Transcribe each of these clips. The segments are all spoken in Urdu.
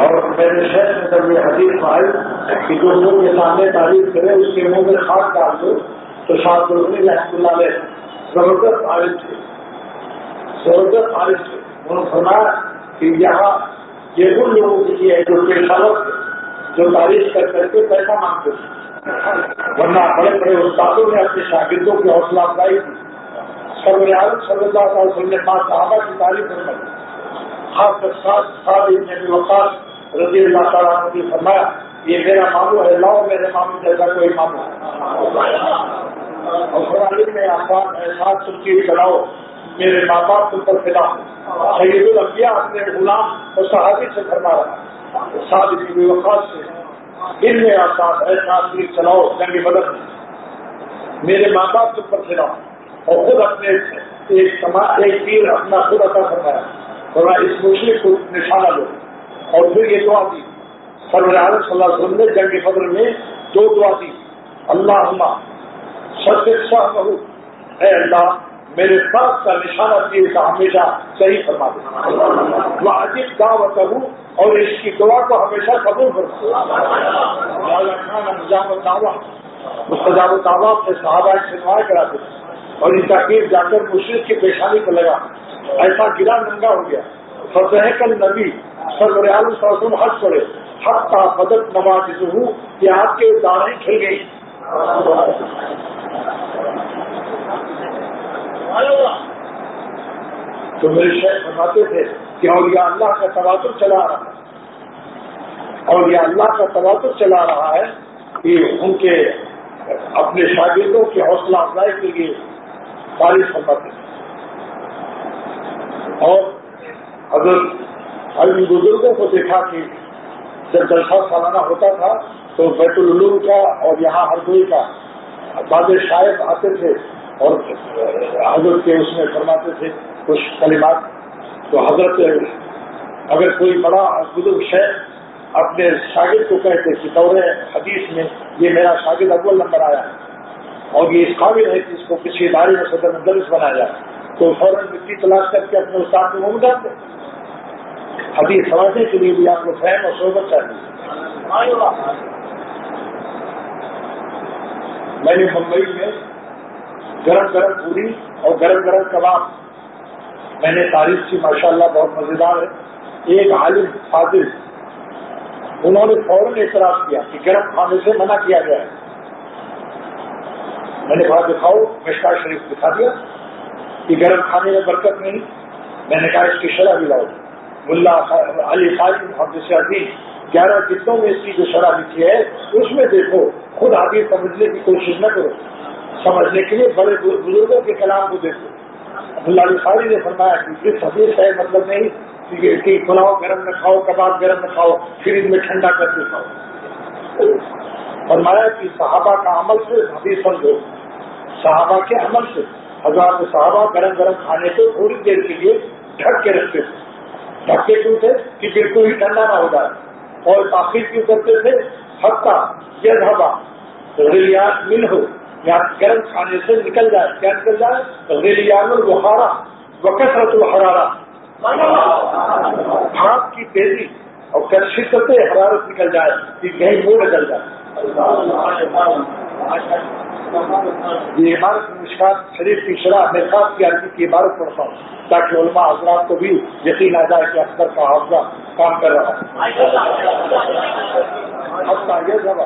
اور میرے شہر میں جب یہ حدیث آئی کہ جو منہ کے سامنے تعریف کرے اس کے منہ میں خاک ڈال دو، تو شاہ درونی رحمۃ اللہ علیہ زبردست عارف تھے، زبردست عارف تھے. انہوں نے فرمایا کہ یہاں یہ ان لوگوں کے لیے ہے جو پیشہ ور جو تعریف کر کر کے پیسہ مانگتے تھے، ورنہ بڑے بڑے استادوں نے اپنے شاگردوں کی حوصلہ افزائی کی. سرور عالم صلی اللہ علیہ وسلم نے 5 صحابہ کی تعریف فرمائی، خاص کر سعد بن ابی وقاص رضی اللہ تعالیٰ عنہ نے فرمایا یہ میرا ماموں ہے، لاؤ میرے ماموں جیسا کوئی ماموں. اور قرآن میں آسان احساس تم چلاؤ، میرے ماں باپ تم پر فدا ہو. سید الانبیاء اپنے غلام اور صحابی سے فرما رہا، سعد بن ابی وقاص سے ان میں آسان احساس چلاؤ جنگ بدر میں، میرے ماں باپ تم پر فدا ہو. اور خود اپنے ایک تیر اپنا خود عطا فرمایا اور اس مشرک کو نشانہ لو. اور پھر یہ دعا دی سرور عالم صلی اللہ علیہ وسلم نے جنگ بدر میں 2 دعا دی، اللہم صدق صاحبہ، اے اللہ میرے ساتھ کا نشانہ تیر کا ہمیشہ صحیح فرما دے، وعجب دعوتہ، اور اس کی دعا کو ہمیشہ قبول فرما. نظام الدعوہ مستجاب الدعوہ سے صحابہ سے دعا کراتے تھے اور ان کا تیر جا کر مشرک کی پیشانی کو لگا، ایسا گرا ننگا ہو گیا. فتح کل نبی سرور عالم صلی اللہ علیہ وسلم حج پڑے حتی بدت نواجذہ، کہ آپ کے داڑھیں کھل گئی. تو میرے شیخ فرماتے تھے کہ اولیاء اللہ کا تواتر چلا رہا ہے، اولیاء اللہ کا تواتر چلا رہا ہے کہ ان کے اپنے شاگردوں کی حوصلہ افزائی کے لیے تعریف فرماتے تھے. اور اگر ان بزرگوں کو دیکھا کہ جب جلسہ سالانہ ہوتا تھا تو بیت العلوم کا اور یہاں ہردوئی کا بعض شاعر آتے تھے اور حضرت کے اس میں فرماتے تھے کچھ کلمات. تو حضرت اگر کوئی بڑا بزرگ شیخ اپنے شاگرد کو کہتے کہ دور حدیث میں یہ میرا شاگرد اول نمبر آیا ہے اور یہ اس قابل ہے کہ اس کو کسی ادارے میں صدر مدرس بنایا جائے، تو فوراً مٹی تلاش کر کے اپنے استاد کو منہ ڈالتے. حدیث سمجھنے کے لیے بھی آپ کو فہم اور صحبت چاہیے. میں نے ممبئی میں گرم گرم پوری اور گرم گرم کباب میں نے تعریف کی، ماشاءاللہ بہت مزیدار ہے. ایک عالم فاضل انہوں نے فوراً اعتراض کیا کہ گرم کھانے سے منع کیا گیا ہے. میں نے کہا دکھاؤ، مشکوٰۃ شریف دکھا دیا کہ گرم کھانے میں برکت نہیں. میں نے کہا اس کی شرح بھی لاؤ. ملا علی خالی محدث عزیز 11 جلدوں میں اس کی جو شرح لکھی ہے اس میں دیکھو، خود حدیث سمجھنے کی کوشش نہ کرو، سمجھنے کے لیے بڑے بزرگوں کے کلام کو دیکھو. ملا علی خالی نے فرمایا کہ اس حدیث کا مطلب نہیں کہ پلاؤ گرم نہ کھاؤ، کباب گرم نہ کھاؤ، فریج میں ٹھنڈا کر کے کھاؤ. فرمایا کہ صحابہ کا عمل سے حدیث سمجھو، صحابہ کے عمل سے. حضرات صحابہ گرم گرم کھانے کو تھوڑی دیر کے لیے ڈھک کے رکھتے تھے. ڈھکے کیوں تھے کہ بالکل ہی ٹھنڈا نہ ہو جائے. اور تاخیر کیوں کرتے تھے؟ حتیٰ یہ دھبا غلیات من ہو، یا گرم کھانے سے نکل جائے. کیا نکل جائے؟ غلیان البخارا وکثرت الحرارہ، بھاپ کی تیزی اور شدت حرارت نکل جائے کہ کہیں منہ نکل جائے. یہ عبارت مشکوٰۃ شریف کی شرح مرقات کی عربی کی عبارت پڑھتا ہوں تاکہ علماء حضرات کو بھی یقین آ جائے کہ اختر کا حافظہ کام کر رہا ہے.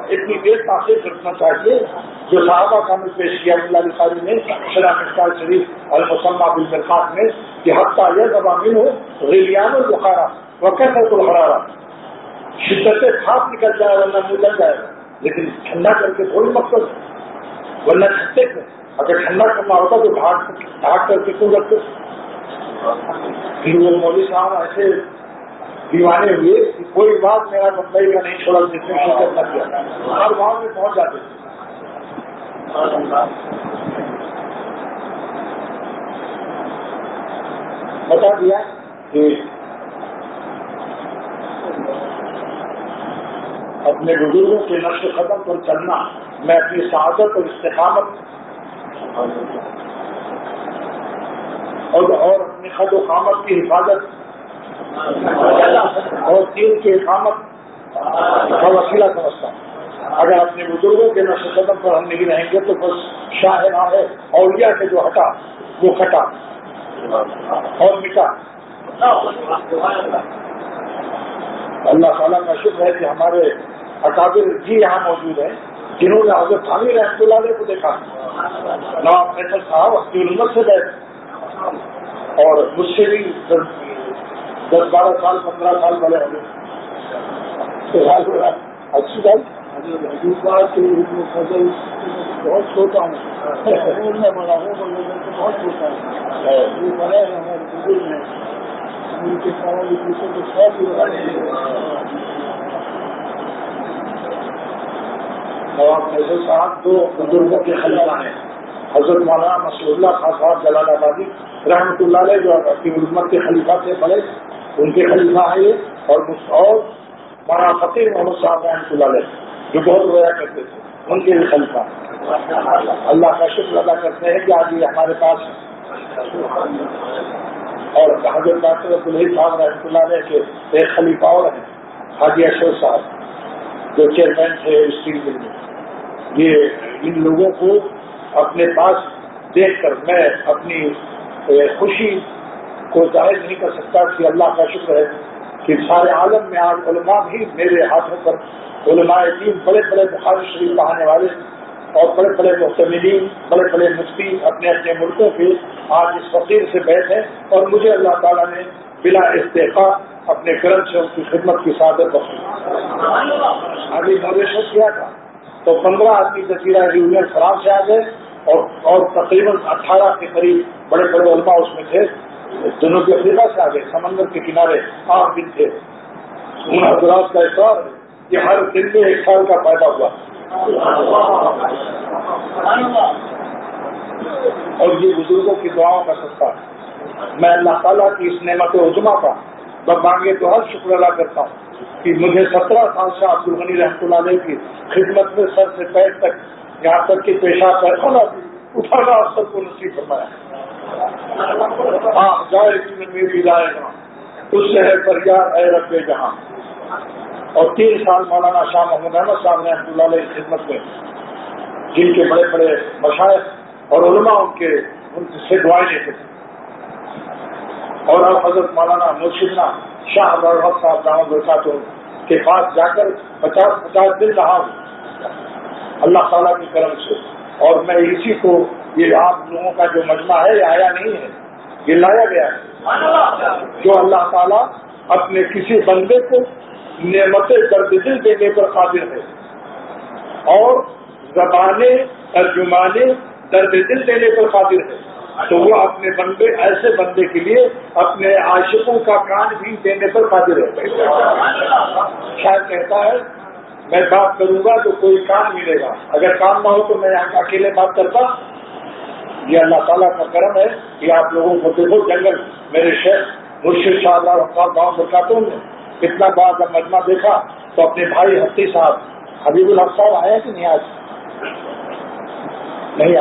اتنی دیر تاخیر رکھنا چاہیے جو صحابہ کا عمل پیش کیا اللہ علیہ صاحب نے شرح مرقات شریف المسمى بالمرقات میں کہ حتیٰ یہ زبان ہو غلیان البخارا وکثرت الحرارہ، شدت بھاپ نکل جائے ورنہ منہ جل جائے. لیکن ٹھنڈا کر کے تھوڑی مقصد، ورنہ چھتے میں اگر ٹھنڈا کرنا ہوتا تو ڈھاک کر کے کیوں رکھتے. پھر وہ مولوی صاحب ایسے دیوانے ہوئے کہ کوئی بات میرا ممبئی کا نہیں چھوڑا جس میں شرکت نہ کیا، ہر وہاں میں پہنچ جاتے تھے. بتا دیا کہ اپنے بزرگوں کے نقش قدم پر چلنا، میں اپنی سعادت اور استقامت اور اپنی خد و قامت کی حفاظت اور دین کے اقامت کا وسیلہ سمجھتا ہوں۔ اگر اپنے بزرگوں کے نقش قدم پر ہم نہیں رہیں گے تو بس شاہ نام ہے اولیاء سے جو ہٹا وہ کھٹا اور مٹا۔ اللہ تعالیٰ کا شکر ہے کہ ہمارے اکابر جی یہاں موجود ہیں جنہوں نے حضرت تھانوی رحمۃ اللہ علیہ کو دیکھا، نواب فیصل صاحب اپنی علمت سے بیٹھ اور مجھ سے بھی 10-12 سال 15 سال بڑے ہوں گے۔ اچھی بات فضل بہت چھوٹا ہوں میں بڑا ہوں بہت چھوٹا ہے، وہ بڑے ہیں ہمارے بزرگ ہیں، ان کے سوال دوسرے کو ساتھ ہی نواب فیصل صاحب دو بزرگوں کے خلیفہ ہیں، حضرت مولانا مسعود اللہ خان صاحب جلال آبادی رحمۃ اللہ علیہ جو اپنی حکومت کے خلیفہ تھے بڑے، ان کے خلیفہ ہیں یہ، اور مولانا فقیر محمد صاحب رحمۃ اللہ علیہ جو بہت رویا کرتے تھے، ان کے بھی خلیفہ۔ اللہ کا شکر ادا کرتے ہیں کہ آج یہ ہمارے پاس اور حضرت ڈاکٹر عبدالحی صاحب رحمۃ اللہ علیہ کے ایک خلیفہ اور ہیں حاجی اشرف صاحب جو چیئرمین تھے اسٹیل مل میں۔ یہ ان لوگوں کو اپنے پاس دیکھ کر میں اپنی خوشی کو ظاہر نہیں کر سکتا کہ اللہ کا شکر ہے کہ سارے عالم میں آج علماء بھی میرے ہاتھوں پر، علماء دین بڑے بڑے بخاری شریف پڑھانے والے اور بڑے بڑے محتملین، بڑے بڑے مفتی اپنے اپنے ملکوں کے آج اس فقیر سے بیٹھے، اور مجھے اللہ تعالیٰ نے بلا استحقاق اپنے کرم سے ان کی خدمت کی سعادت بخشی۔ ابھی موریشس کیا تھا تو 15 آدمی جزیرہ ریونین فرانس سے آ گئے اور تقریباً 18 کے قریب بڑے بڑے علماء اس میں تھے جنوبی افریقہ سے آ گئے، سمندر کے کنارے عام دن تھے۔ ان حضرات کا اقرار ہے کہ ہر دن میں 1 سال کا فائدہ ہوا، اور یہ بزرگوں کی دعاؤں کا صدقہ ہے۔ میں اللہ تعالیٰ کی اس نعمت عظمیٰ کا مانگے تو ہر شکر ادا کرتا ہوں کہ مجھے 17 سال سے عبد الغنی رحمۃ اللہ علیہ کی خدمت میں سر سے پیر تک یہاں تک کہ پیشاب پیخانہ اٹھانا آپ سب کو نصیب فرمایا۔ ہاں جائے بھی جائے گا اس سے ہے فریاد اے رب جہاں۔ اور 3 سال مولانا شاہ محمود احمد صاحب رحمۃ اللہ علیہ کی خدمت میں، جن کے بڑے بڑے مشائخ اور علماء ان سے دعائیں لیتے تھے، اور اب حضرت مولانا مرشدنا شاہ عبدالحق صاحب دامت برکاتہ کے پاس جا کر 50 دن رہا ہوں اللہ تعالیٰ کے کرم سے، اور میں اسی کو یہ آپ لوگوں کا جو مجمع ہے یہ آیا نہیں ہے، یہ لایا گیا ہے۔ جو اللہ تعالیٰ اپنے کسی بندے کو نعمت درد دل دینے پر قادر ہے اور زبانیں ترجمانے درد دل دینے پر قادر ہے، تو وہ اپنے بندے ایسے بندے کے لیے اپنے عاشقوں کا کان بھی دینے پر قادر ہے۔ شاید کہتا ہے میں بات کروں گا تو کوئی کام ملے گا، اگر کام نہ ہو تو میں یہاں اکیلے بات کرتا۔ یہ اللہ تعالیٰ کا کرم ہے کہ آپ لوگوں کو دیکھو جنگل میرے شیخ مرشد شاہ اللہ گاؤں برکاتوں نے اتنا بڑا جب مجمع دیکھا تو اپنے بھائی ہفتی صاحب حبیب الحق صاحب آئے کہ نہیں آ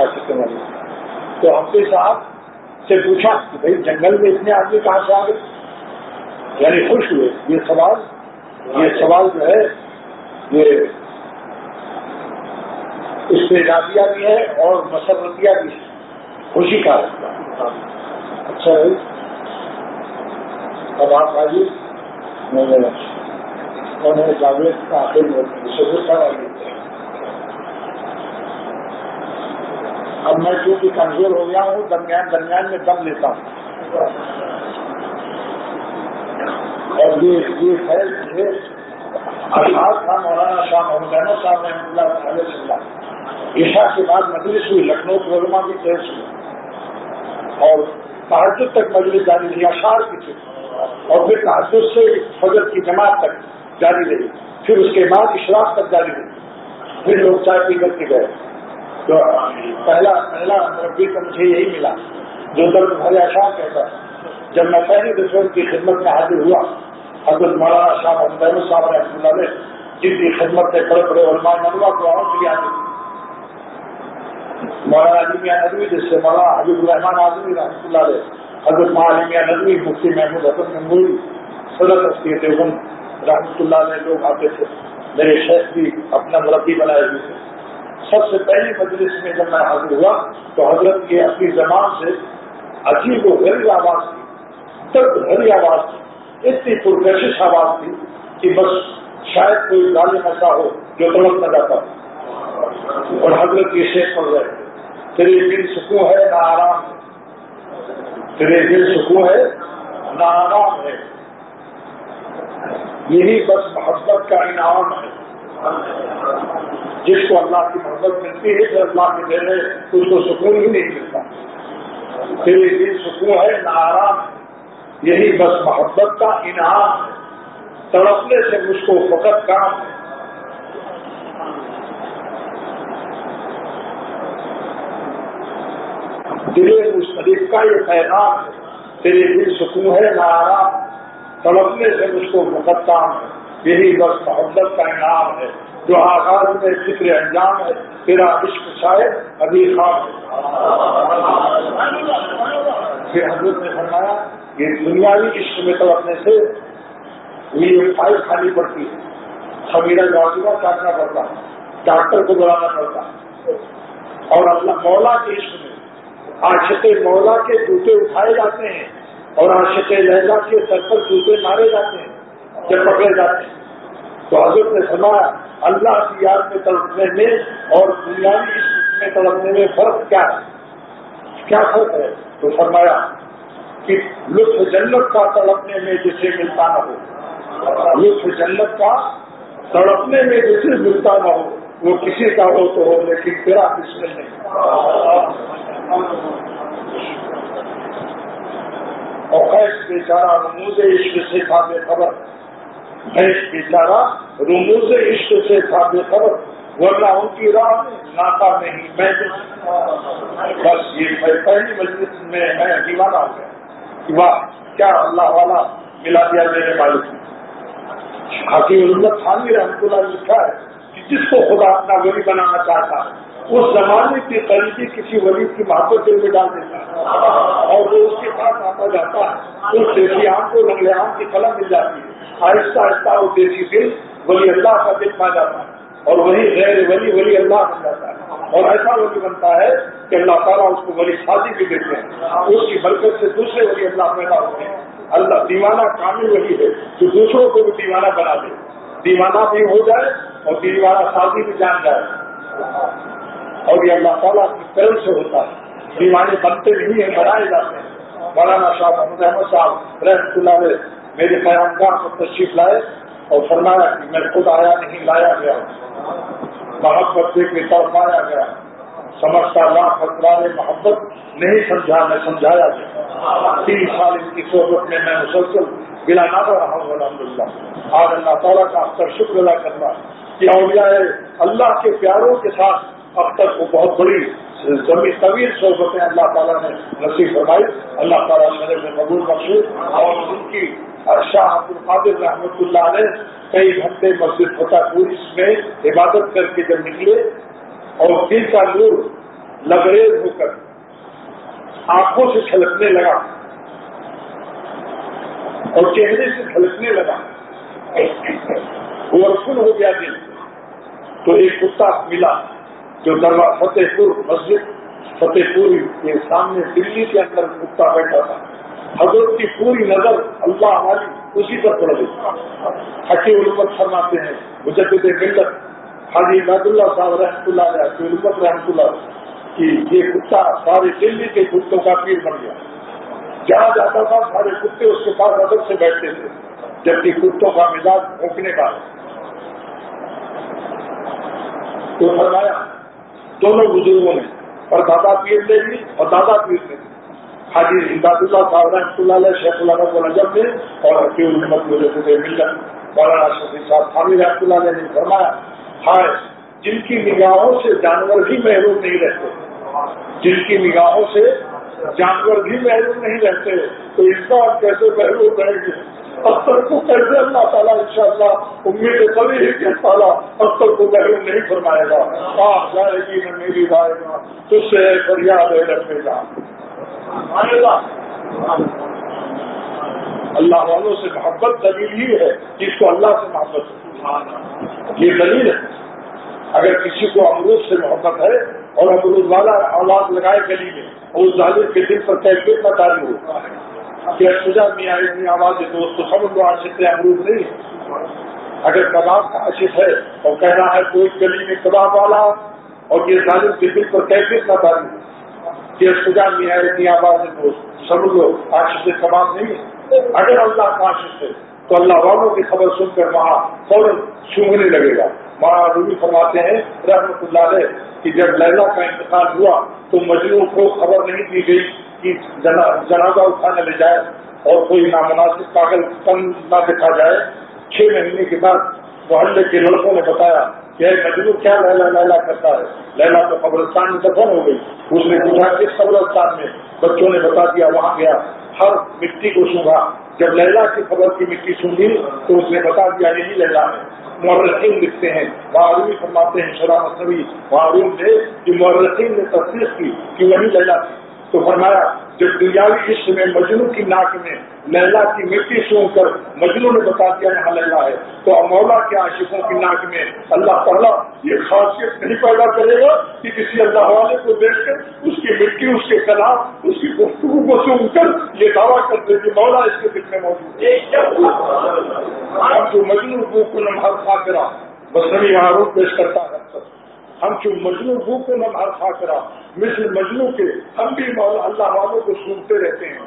سکتے مجھے، تو ہفتی صاحب سے پوچھا کہ بھائی جنگل میں اتنے آدمی کہاں سے آ گئے، یعنی خوش ہوئے۔ یہ سوال جو ہے یہ استعجابیہ بھی ہے اور مسرتیہ بھی ہے، خوشی کا ہے۔ اچھا ہے اب آپ آئیے، میں جاوید کا آخر اب میں چونکہ کمزور ہو گیا ہوں درمیان میں دم لیتا ہوں، اور یہ ہے اشعار تھا مولانا شاہ محمود احمد صاحب رحمۃ اللہ علیہ وسلم۔ عشاء کے بعد مجلس ہوئی، لکھنؤ کے علماء کی تحس ہوئی اور تہجد تک مجلس جاری رہی، اشعار کی تھی، اور پھر تہجد سے فجر کی جماعت تک جاری رہی، پھر اس کے بعد اشراق تک جاری رہی، پھر لوگ چائے پی کر کے گئے۔ تو پہلا مربی کا مجھے یہی ملا جو درد بھرے اشعار کہتا ہے۔ جب میں پہلی دفعہ کی خدمت میں حاضر ہوا، حضرت مولانا شاہ محمود احمد صاحب رحمۃ اللہ علیہ جن کی خدمت میں بڑے بڑے علماء منوا دعاؤں کے لیے آتے تھے، مولانا علی میاں ندوی جس سے مولانا حبیب الرحمان اعظمی رحمۃ اللہ علیہ، حضرت مولانا علی میاں ندوی، مفتی محمود حسن گنگوئی، صدر تفسیر دیوبند رحمۃ اللہ علیہ لوگ آتے تھے، میرے شیخ بھی اپنا مربی بنائے ہوئے تھے. سب سے پہلی مجلس میں جب میں حاضر ہوا تو حضرت کی اپنی زبان سے عجیب و غریب آواز تھی، درد بھری آواز تھی، اتنی پرکشش آواز تھی کہ بس شاید کوئی ظالم ایسا ہو جو تڑپ نہ جاتا. اور حضرت یہ شیخ پڑھ رہے تھے، تیرے دل سکون ہے نہ آرام ہے، تیرے دل سکون ہے نہ آرام ہے، یہی بس محبت کا انعام ہے. جس کو اللہ کی محبت ملتی ہے تو اللہ کے دینے اس کو سکون ہی نہیں ملتا. تیرے دل سکون ہے نہ آرام ہے، یہی بس محبت کا انعام ہے، تڑپنے سے مجھ کو فقط کام ہے. دل مشترک کا یہ پیغام ہے، تیرے دل سکون ہے نہ آرام، تڑپنے سے مجھ کو فقط کام ہے، یہی بس محبت کا انعام ہے. جو آغاز میں فکر انجام ہے، تیرا عشق شاید ابھی خواب ہے. پھر حضرت نے فرمایا یہ دنیاوی عشق میں تڑپنے سے یہ فائل کھانی پڑتی ہے، خمیرہ جاگا کاٹنا پڑتا ہے، ڈاکٹر کو بلانا پڑتا ہے. اور اللہ مولا کے عشق میں عاشق مولا کے جوتے اٹھائے جاتے ہیں اور عاشق لیلا کے سر پر جوتے مارے جاتے ہیں جب پکڑے جاتے ہیں. تو حضرت نے فرمایا اللہ کی یاد میں تڑپنے میں اور دنیاوی عشق میں تڑپنے میں فرق کیا ہے؟ کیا فرق ہے؟ تو فرمایا کہ لطف جنت کا تڑپنے میں جسے ملتا نہ ہو، لطف جنت کا تڑپنے میں جسے ملتا نہ ہو وہ کسی کا ہو تو ہو لیکن تیرا کس میں نہیں. اور خیش بیچارہ رموز عشق سے تھا بے خبر، خیش بیچارہ رموز عشق سے تھا بے خبر، ورنہ ان کی راہ میں ناکا نہیں میں. بس یہ پہلی مجلس میں میں دیوانہ ہو گیا کہ واہ کیا اللہ والا ملا دیا میرے مالک نے. حکیم الامت تھانوی رحمۃ اللہ لکھا ہے کہ جس کو خدا اپنا ولی بنانا چاہتا ہے اس زمانے کے قریبی کسی ولی کی محبت دل میں ڈال دیتا ہے اور وہ اس کے پاس آتا جاتا ہے، اس دیسی آم کو رنگلے آم کی قلم مل جاتی ہے. آہستہ آہستہ وہ دیسی دل ولی اللہ کا دل پا جاتا ہے اور وہی غیر ولی ولی اللہ بن جاتا ہے. اور ایسا ولی بنتا ہے کہ اللہ تعالیٰ اس کو ولی شادی بھی دیتے ہیں، اس کی برکت سے دوسرے ولی اللہ پیدا ہوتے ہیں. اللہ دیوانہ کامل ولی ہے جو دوسروں کو بھی دیوانہ بنا دے، دیوانہ بھی ہو جائے اور دیوانہ شادی بھی جان جائے. اور یہ اللہ تعالیٰ کی طرف سے ہوتا ہے، دیوانے بنتے نہیں ہیں بنائے جاتے ہیں. مولانا شاہ محمد احمد صاحب رحمۃ اللہ علیہ میرے قیام گاہ کو تشریف لائے اور فرمایا کہ میں خود آیا نہیں لایا گیا، محبت سے کی طرف آیا گیا، سمجھتا لاکھ اسرار محبت نہیں سمجھا میں سمجھایا گیا. 3 سال ان کی صحبت میں مسلسل بلا نادا رہا ہوں الحمدللہ. آج اللہ تعالیٰ کا اختر شکر ادا کرنا کہ اولیاء اللہ کے پیاروں کے ساتھ اختر کو بہت بڑی طویل صحبتیں اللہ تعالیٰ نے نصیب فرمائی. اللہ تعالیٰ میرے میں قبول بخشے. اور ان کی شاہ عبد القادر رحمۃ اللہ علیہ کئی گھنٹے مسجد فتح پوری میں عبادت کر کے جب نکلے اور دل کا نور لبریز ہو کر آنکھوں سے چھلکنے لگا اور چہرے سے چھلکنے لگا، وہ رسول ہو گیا دل. تو ایک کتا ملا جو دروازہ فتح پور مسجد فتح پوری کے سامنے دلی کے اندر کتا بیٹھا تھا. حضرت کی پوری نظر اللہ والی اسی پر پڑ گئی. حکیم الامت فرماتے ہیں مجدد ملت حاجی عباد اللہ صاحب رحمۃ اللہ علیہ حکیم الامت رحمۃ اللہ کہ یہ کتا سارے دلی کے کتوں کا پیر بن گیا. جہاں جاتا تھا سارے کتے اس کے پاس ادب سے بیٹھتے تھے، جبکہ کتوں کا مزاج بھونکنے کا. تو فرمایا دونوں بزرگوں نے اور دادا پیر نے بھی اور دادا پیر نے بھی حاجی امداد اللہ صاحب رحمۃ اللہ علیہ شیخ العرب والعجب نے اور حکیم الامت مجدد ملت مولانا شفیع صاحب تھانوی رحمۃ اللہ علیہ نے فرمایا ہائے جن کی نگاہوں سے جانور بھی محروم نہیں رہتے، جن کی نگاہوں سے جانور بھی محروم نہیں رہتے تو اس بات کیسے محروم رہیں گے. اختر کو کیسے اللہ تعالیٰ انشاءاللہ امید کبھی ہی کہ تعالیٰ اختر کو محروم نہیں فرمائے گا. آپ جائے گی نہ میری رائے گا تجھ سے فریاد ہے رکھے گا. اللہ والوں سے محبت دلیل ہی ہے کہ اس کو اللہ سے محبت ہے، یہ دلیل ہے۔ اگر کسی کو امرود سے محبت ہے اور امرود والا آواز لگائے گلی میں اور اس ظالم کے دل پر کیفیت کا تعلق ہو کہ سجا میں آئے اتنی آواز ہے دوست تو سب کو عاشق امرود نہیں ہے۔ اگر کباب کا عاشق ہے اور کہہ رہا ہے کوئی گلی میں کباب والا اور یہ ظالم کے دل پر کیفیت کا تعلق ہو کہ سجا میں آئے اتنی آواز ہے دوست سب لوگ عاشق کباب نہیں ہے۔ اگر اللہ کا عاشق ہے تو اللہ والوں کی خبر سن کر وہاں فوراً سونگنے لگے گا۔ مولانا رومی فرماتے ہیں رحمۃ اللہ علیہ کہ جب لیلا کا انتقال ہوا تو مجنون کو خبر نہیں دی گئی کہ جنازہ اٹھانے لے جائے اور کوئی نامناسب پاگل پن نہ دکھا جائے۔ 6 مہینے کے بعد محلے کے لڑکوں نے بتایا کہ مجنون کیا لیلا لیلا کرتا ہے، لیلا تو قبرستان میں دفن ہو گئی۔ اس نے پوچھا کس قبرستان میں؟ بچوں نے بتا دیا وہاں گیا، ہر مٹی کو سونگا، جب لیلا کی خبر کی مٹی سونگی تو اس نے بتا دیا یہی لیلا ہے۔ مورخین لکھتے ہیں، معروی فرماتے ہیں شرح مصنوی معروم نے کہ مورخین نے تصدیق کی کہ وہی لیلا تھی، تو فرمایا جب دنیاوی عشق میں مجنون کی ناک میں لیلا کی مٹی سونگ کر مجنون نے بتا دیا یہاں لیلا ہے، تو مولا کے عاشقوں کی ناک میں اللہ تعالیٰ یہ خاصیت نہیں پیدا کرے گا کہ کسی اللہ والے کو دیکھ کر اس کی مٹی، اس کے کلام، اس کی گفتگو کو سن کر یہ دعویٰ کرتے کہ مولا اس کے دل میں موجود ہے۔ ہم جو مجنون کو نمہر خاطرہ مصنوی معروف پیش کرتا ہے، ہم جو مجنون کو نمہر خاطرہ مثل مجنون کے ہم بھی مولا اللہ والوں کو سنتے رہتے ہیں۔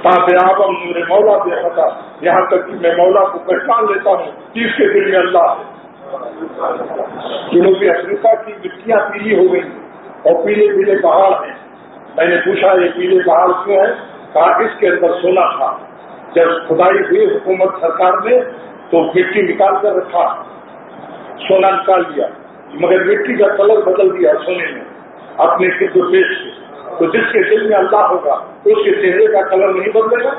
تابعابم نور مولا بے خطا، یہاں تک کہ میں مولا کو پہچان لیتا ہوں کہ اس کے دل میں اللہ ہے۔ جنوبی افریقہ کی مٹیاں پیلی ہو گئی اور پیلے پیلے پہاڑ ہیں۔ میں نے پوچھا یہ پیلے پہاڑ کیوں ہے؟ کہا اس کے اندر سونا تھا، جب کھدائی ہوئی حکومت سرکار نے تو مٹی نکال کر رکھا، سونا نکال دیا، مگر مٹی کا کلر بدل دیا سونے میں اپنے خود و پیش سے، تو جس کے دل میں اللہ ہوگا تو اس کے چہرے کا کلر نہیں بدلے گا۔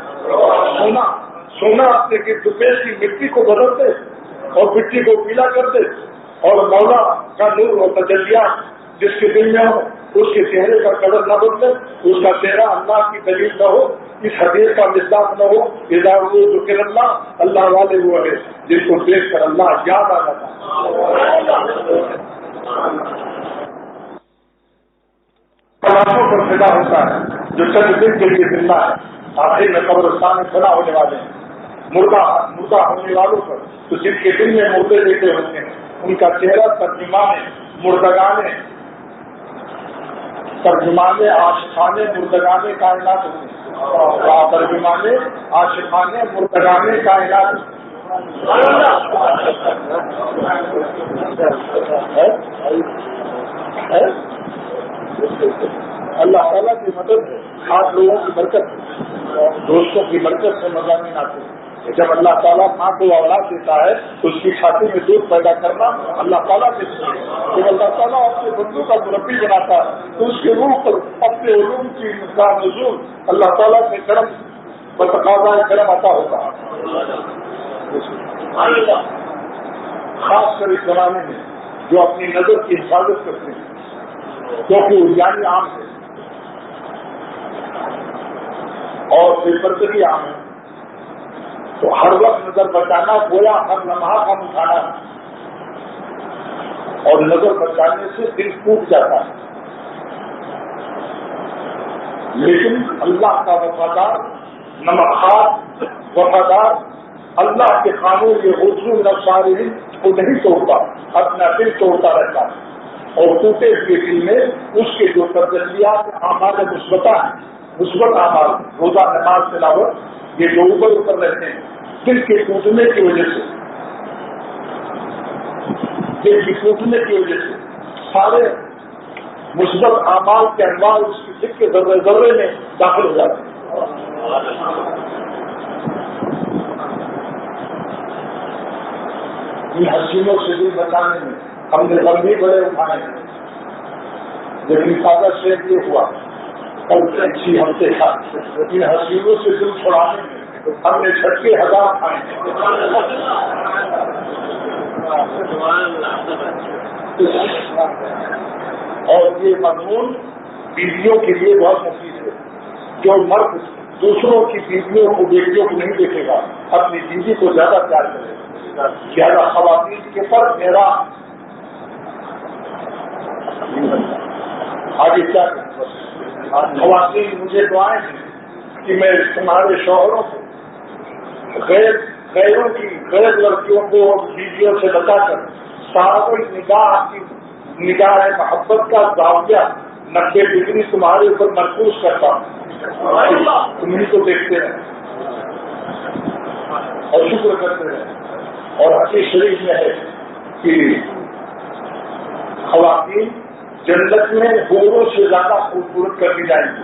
سونا اپنے خود و پیش کی مٹی کو بدل دے اور مٹی کو پیلا کر دے، اور مولا کا نور اور تجلیات جس کے دل میں ہو اس کے چہرے کا کلر نہ بدلے، اس کا چہرہ اللہ کی دلیل نہ ہو، اس حدیث کا مصداق نہ ہو، اذا ذکر اللہ، اللہ والے وہ ہے جن کو دیکھ کر اللہ یاد آ جاتا ہے، پر پیدا ہوتا ہے، جو چند دن کے لیے زندہ ہے، آخر میں قبرستان میں فنا ہونے والے ہیں۔ مردہ ہونے والوں پر تو جن کے دل میں مردے لیتے ہوتے ہیں ان کا چہرہ ترجمانے عاشقانے مردگانے کائنات ہوتے ہیں، ترجمانے عاشقانے مردگانے کائنات۔ اللہ تعالیٰ کی مدد ہے، آپ لوگوں کی برکت ہے، دوستوں کی برکت سے مضامین آتے ہیں۔ جب اللہ تعالیٰ ماں کو اولاد دیتا ہے تو اس کی چھاتی میں دودھ پیدا کرنا اللہ تعالیٰ کے ذریعے ہے۔ جب اللہ تعالیٰ اپنے بندوں کا مربی بناتا ہے تو اس کے روح پر اپنے علوم کی نزول اللہ تعالیٰ سے کرم بتقاضۂ کرم عطا ہوتا ہے۔ خاص کر اس زمانے میں جو اپنی نظر کی حفاظت کرتے ہیں کیونکہ اجیانی عام ہے اور بے پردگی عام ہے، تو ہر وقت نظر بچانا گویا ہر لمحہ کم اٹھانا، اور نظر بچانے سے دل ٹوٹ جاتا ہے۔ لیکن اللہ کا وفادار نمکھار وفادار اللہ کے قانون یہ حضور نفسارین کو نہیں توڑتا، اپنا دل توڑتا رہتا ہے، اور ٹوٹے ہوئے دل میں اس کے جو تجلیات اعمال مثبتہ ہیں، مثبت اعمال روزہ نماز تلاوت یہ جو اوپر رہتے ہیں دل کے ٹوٹنے کی وجہ سے، دل کے ٹوٹنے کی وجہ سے سارے مثبت اعمال کے انواع اس کی دل کے ذرے ذرے میں داخل ہو جاتے ہیں۔ ان حسینوں سے دل بچانے میں ہم نے لمبی بڑے اٹھائے ہیں، لیکن فادر شیخ یہ ہوا کل اچھی ہفتے کا ان حسینوں سے دل چھڑانے میں ہم نے چھٹے ہزار کھائے ہیں۔ اور یہ مضمون بیویوں کے لیے بہت مفید ہے، جو مرد دوسروں کی بیویوں کو بیٹیوں کو نہیں دیکھے گا، اپنی بیوی کو زیادہ پیار کرے گا، زیادہ خواتین کے پر میرا آگے کیا کریں؟ خواتین مجھے دعائیں ہیں کہ میں تمہارے شوہروں کو غیروں کی غیر لڑکیوں کو بیویوں سے بچا کر سارے نگاہ محبت کا زاویہ 90 ڈگری تمہارے اوپر مرکوز کرتا ہوں، تمہیں کو دیکھتے رہے اور شکر کرتے رہے۔ اور حدیث شریف میں ہے کہ خواتین جنت میں حوروں سے زیادہ خوبصورت کر دی جائیں گی۔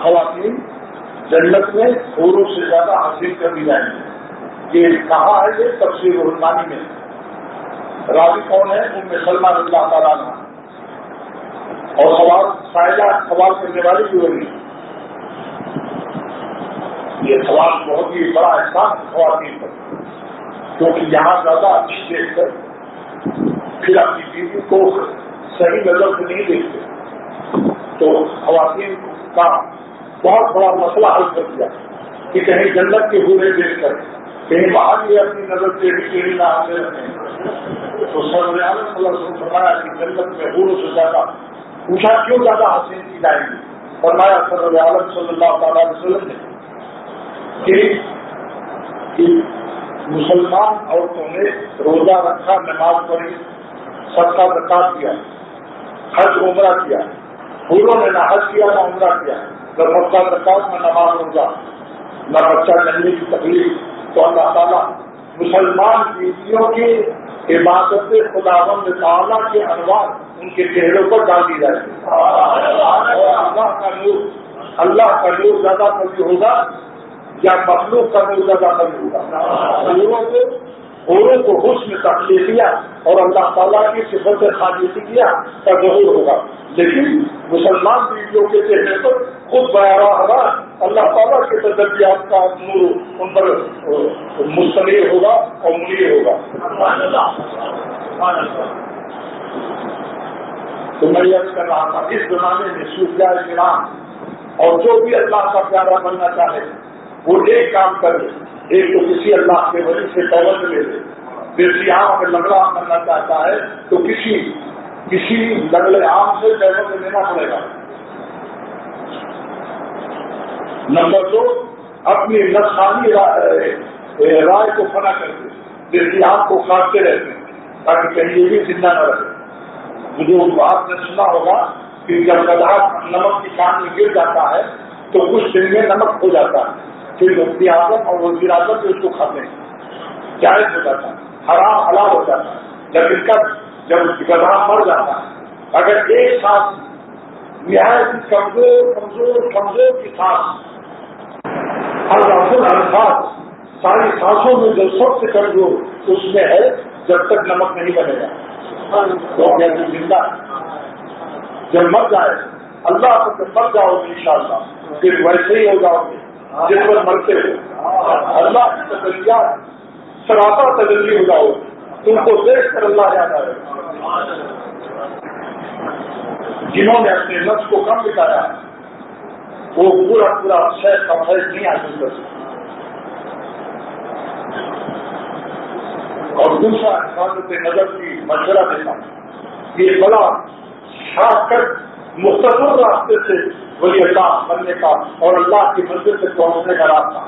خواتین جنت میں حوروں سے زیادہ حاصل کر دی جائیں گی۔ یہ کہا ہے یہ تفسیر الرحمانی میں۔ راوی کون ہے؟ ام سلمہ رضی اللہ تعالیٰ عنہ، اور سوال کرنے والی بھی وہی۔ یہ سوال بہت ہی بڑا احسان خواتین پر، کیونکہ یہاں زیادہ اچھی دیکھ کر پھر اپنی بیوی کو صحیح نظر سے نہیں دیکھتے، تو خواتین کا بہت بڑا مسئلہ حل کر دیا کہ کہیں جنت کے حوریں دیکھ کر کہیں وہاں بھی اپنی نظر سے بھی نہ آتے رہتے ہیں۔ تو سرور عالم صلی اللہ علیہ وسلم فرمایا کہ جنت میں حوروں سے زیادہ، پوچھا کیوں زیادہ حاصل کی جائیں گی؟ فرمایا سرور عالم صلی اللہ تعالیٰ علیہ وسلم نے کہ مسلمان عورتوں نے روزہ رکھا، نماز پڑھی، صدقہ زکات کیا، حج عمرہ کیا، حوروں نے نہ حج کیا نہ عمرہ کیا، نہ صدقہ زکات نہ نماز روزہ، نہ بچہ جننے کی تکلیف، تو اللہ تعالیٰ مسلمان بیویوں کی عبادت خداوند تعالیٰ کے انوار ان کے چہروں پر ڈال دی جائے گی، اور اللہ کا نور زیادہ قوی ہوگا یا مخلوق کا نور زیادہ قوی ہوگا؟ حوروں کو حسن تخلیقیہ اور اللہ تعالیٰ کی صفت خالقیہ کا ظہور ہوگا، لیکن مسلمان بیویوں کے چہرے پر خود براہ اللہ تعالیٰ کے تجلیات کا نور ان پر مستنیر ہوگا اور منیر ہوگا۔ تو میں یہ کر رہا تھا، اس زمانے میں صوفیاء کرام اور جو بھی اللہ کا پیارا بننا چاہے وہ ایک کام کرے، ایک تو کسی اللہ کے ولی سے توبہ لے لے، پھر عام میں لنگڑا کرنا چاہتا ہے تو کسی لنگڑے عام سے توبہ لینا پڑے گا۔ نمبر 2، اپنی نفسانی رائے کو فنا کرتے، جیسے آپ کو کاٹتے رہتے ہیں تاکہ کہیں یہ بھی زندہ نہ رہے۔ جو آپ نے سنا ہوگا کہ جب گدھا نمک کی کان میں گر جاتا ہے تو کچھ دن میں نمک ہو جاتا ہے، پھر مفتی اعظم اور وزیر اعظم بھی اس کو کھاتے ہیں، جائز ہو جاتا ہے، حرام حلال ہو جاتا ہے۔ لیکن جب گدھا مر جاتا ہے، اگر ایک ساتھ نہایت کمزور کی سانس الفاظ ساری سانسوں میں جو سب سے کمزور اس میں ہے، جب تک نمک نہیں بنے گا تو زندہ جب مر جائے اللہ کو جب مر جاؤ گے انشاءاللہ پھر ویسے ہی ہو جاؤ گے جس پر مرتے ہو، اللہ کی تجلیات سراپا تجلی ہو جاؤ گے، تم کو دیکھ کر اللہ یاد آئے۔ جنہوں نے اپنے نفس کو کم بتایا وہ پورا شہر کا فیض نہیں حاصل کر سکتے۔ اور دوسرا حفاظت نظر کی مشورہ دینا، یہ بڑا شاخ کر مختصر راستے سے ولی اللہ بننے کا اور اللہ کی منزل سے پہنچنے کا راستہ،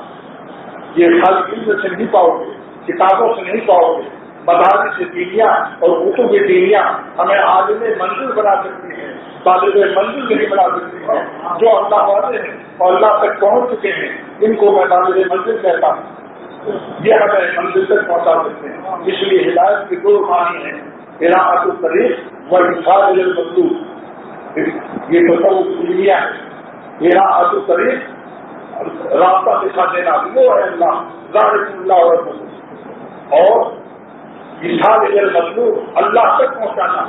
یہ خالی علم سے نہیں پاؤ گے، کتابوں سے نہیں پاؤ گے، مدارس دینیہ اور کتب دینیہ ہمیں عالم منزل بنا سکتی ہیں، طالب منزل نہیں بنا سکتی ہیں۔ جو اللہ والے ہیں اور اللہ تک پہنچ چکے ہیں ان کو میں طالب منزل کہتا ہوں، یہ ہمیں منزل تک پہنچا سکتے ہیں۔ اس لیے ہدایت کے 2 معنی ہیں، قراءۃ الطریق و ارشاد المطلوب۔ یہ تصوف دینیہ ہے، قراءۃ الطریق راستہ دکھا دینا وہ ہے اللہ، ذالک اللہ رب، اور ارشاد المطلوب اللہ تک پہنچانا،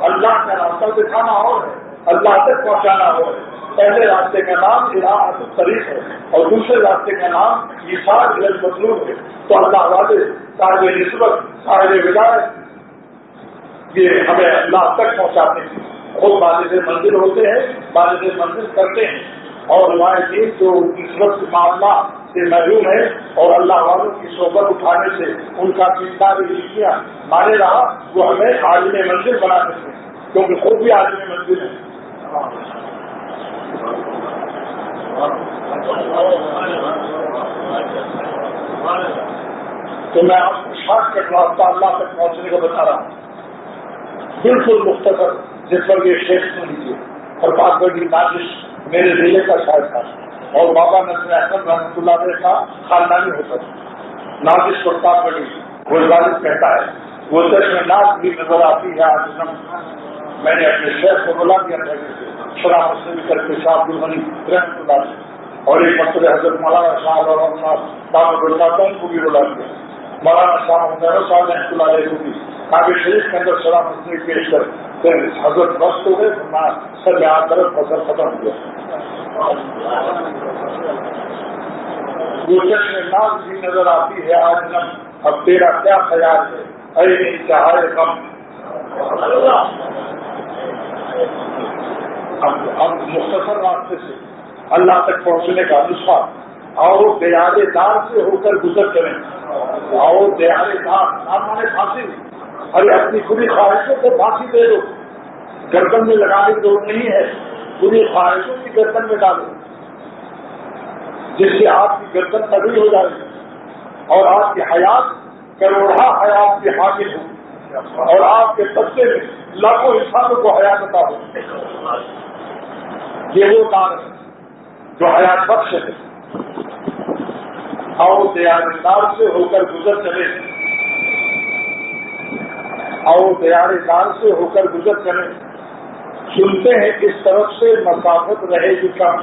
اللہ کا راستہ دکھانا اور ہے، اللہ تک پہنچانا اور ہے۔ پہلے راستے کا نام قراءۃ الطریق ہے اور دوسرے راستے کا نام ارشاد المطلوب ہے۔ تو اللہ والے صاحب نسبت، صاحب ولایت یہ ہمیں اللہ تک پہنچاتے ہیں خود والد منزل ہوتے ہیں، والد منزل کرتے ہیں، اور والدین جو اس وقت معاملہ سے محروم ہے اور اللہ والوں کی صحبت اٹھانے سے ان کا کردار ریشیاں مانے رہا، وہ ہمیں عالم منزل بنا سکتے ہیں، کیونکہ خود بھی عالم منزل ہے۔ تو میں آپ کو شارٹ کٹ راستہ اللہ تک پہنچنے کا بتا رہا ہوں، بالکل مختصر، جس پر یہ شیخ سن لیجیے۔ اور پاک بڑی نازش میرے ضلع کا شاعر تھا اور بابا نصر احمد رحمۃ اللہ علیہ کا خاندانی ہوتا تھا۔ نازش پر پاک بڑی گلزارش کہتا ہے، وہ چشم ناز بھی نظر آتی ہے آج نم۔ میں نے اپنے شیخ کو بلا دیا تھا شرح مسلم کر کے شاہ عبد الغنی رحمۃ اللہ علیہ، اور ایک مرتبہ حضرت مولانا شاہ عالم صاحب دامت برکاتہم کو بھی بلا دیا، مولانا شاہ محمد صاحب رحمۃ اللہ علیہ کو بھی کعبہ شریف کے اندر شرح مسلم پیش کر پھر حضرت وقت ہو گئے، سر میں آ کر فصل ختم ہوا۔ وہ چشم ناز بھی نظر آتی ہے آج نم، اب تیرا کیا خیال ہے اے انتہائے غم۔ اب مختصر راستے سے اللہ تک پہنچنے کا نسخہ، اور دیارے دار سے ہو کر گزر کریں، اور دیارے دار نام پھانسی، ارے اپنی پوری خواہشوں کو پھانسی دے دو، گردن میں لگانے کی ضرورت نہیں ہے، پوری خواہشوں کی گردن میں ڈالو، جس سے آپ کی گردن تگڑی ہو جائے اور آپ کی حیات کروڑا حیات کی حامل ہو، اور آپ کے بچے میں لاکھوں انسانوں کو حیات عطا ہو۔ یہ وہ کام ہے جو حیات بخش ہے۔ اور دیارے دار سے ہو کر گزر چلے، اور دیارے دار سے ہو کر گزر چلے، سنتے ہیں اس طرف سے مسافت رہے گی کم،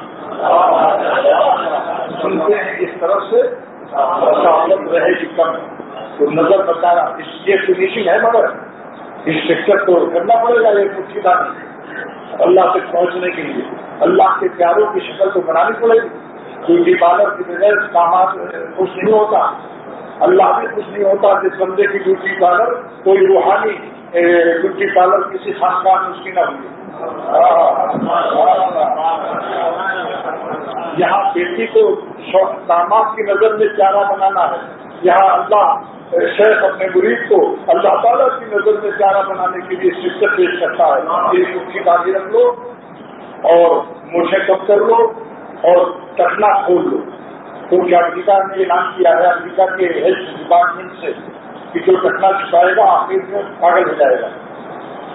سنتے ہیں اس طرف سے مسافت رہے گی کم۔ تو نظر بتانا یہ فنیشنگ ہے، مگر اس سیکٹر کو کرنا پڑے گا، یہ مٹھی دانی اللہ تک پہنچنے کے لیے اللہ کے پیاروں کی شکل تو بنانی پڑے گی۔ بیوٹی پارلر کے بغیر سامان خوش نہیں ہوتا، اللہ بھی خوش نہیں ہوتا جس بندے کی بیوٹی پارلر کوئی روحانی بیوٹی پارلر کسی خاندان میں اس کی نہ ہوئی۔ یہاں بیٹی کو داماد کی نظر میں پیارا بنانا ہے، یہاں اللہ شیخ اپنے مرید کو اللہ تعالیٰ کی نظر میں پیارا بنانے کے لیے شکست پیش کرتا ہے۔ یہ مٹھی داری رکھ لو اور مجھے کم کر لو اور ٹکنا کھول لو، کیونکہ امریکہ نے اعلان کیا ہے امریکہ کے ہیلتھ ڈپارٹمنٹ سے کہ جو ٹکنا چھپائے گا آخر میں پاگل ہو جائے گا۔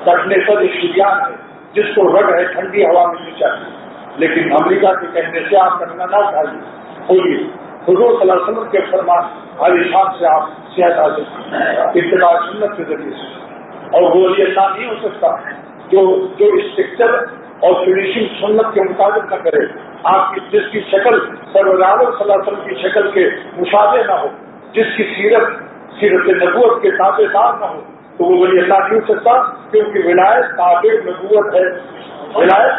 ٹکنے پر ایک شریان ہے جس کو رگ ہے ٹھنڈی ہوا ملنی چاہیے، لیکن امریکہ کے کہنے سے آپ ٹکنا نہ کھائیے، کھولیے۔ حضور صلی اللہ علیہ وسلم کے فرمان ہر شان سے آپ صحت حاصل کریں اتباع سنت کے ذریعے سے، اور وہ ولی اللہ نہیں ہو سکتا جو اس سیکٹر اور فنیشنگ سنت کے مطابق نہ کرے، آپ کی جس کی شکل سرور عالم صلی اللہ علیہ وسلم کی شکل کے مشابہ نہ ہو، جس کی سیرت نبوت کے تابع دار نہ ہو، تو وہ ولی اللہ نہیں ہو سکتا، کیونکہ ولایت تابع نبوت ہے۔ ولایت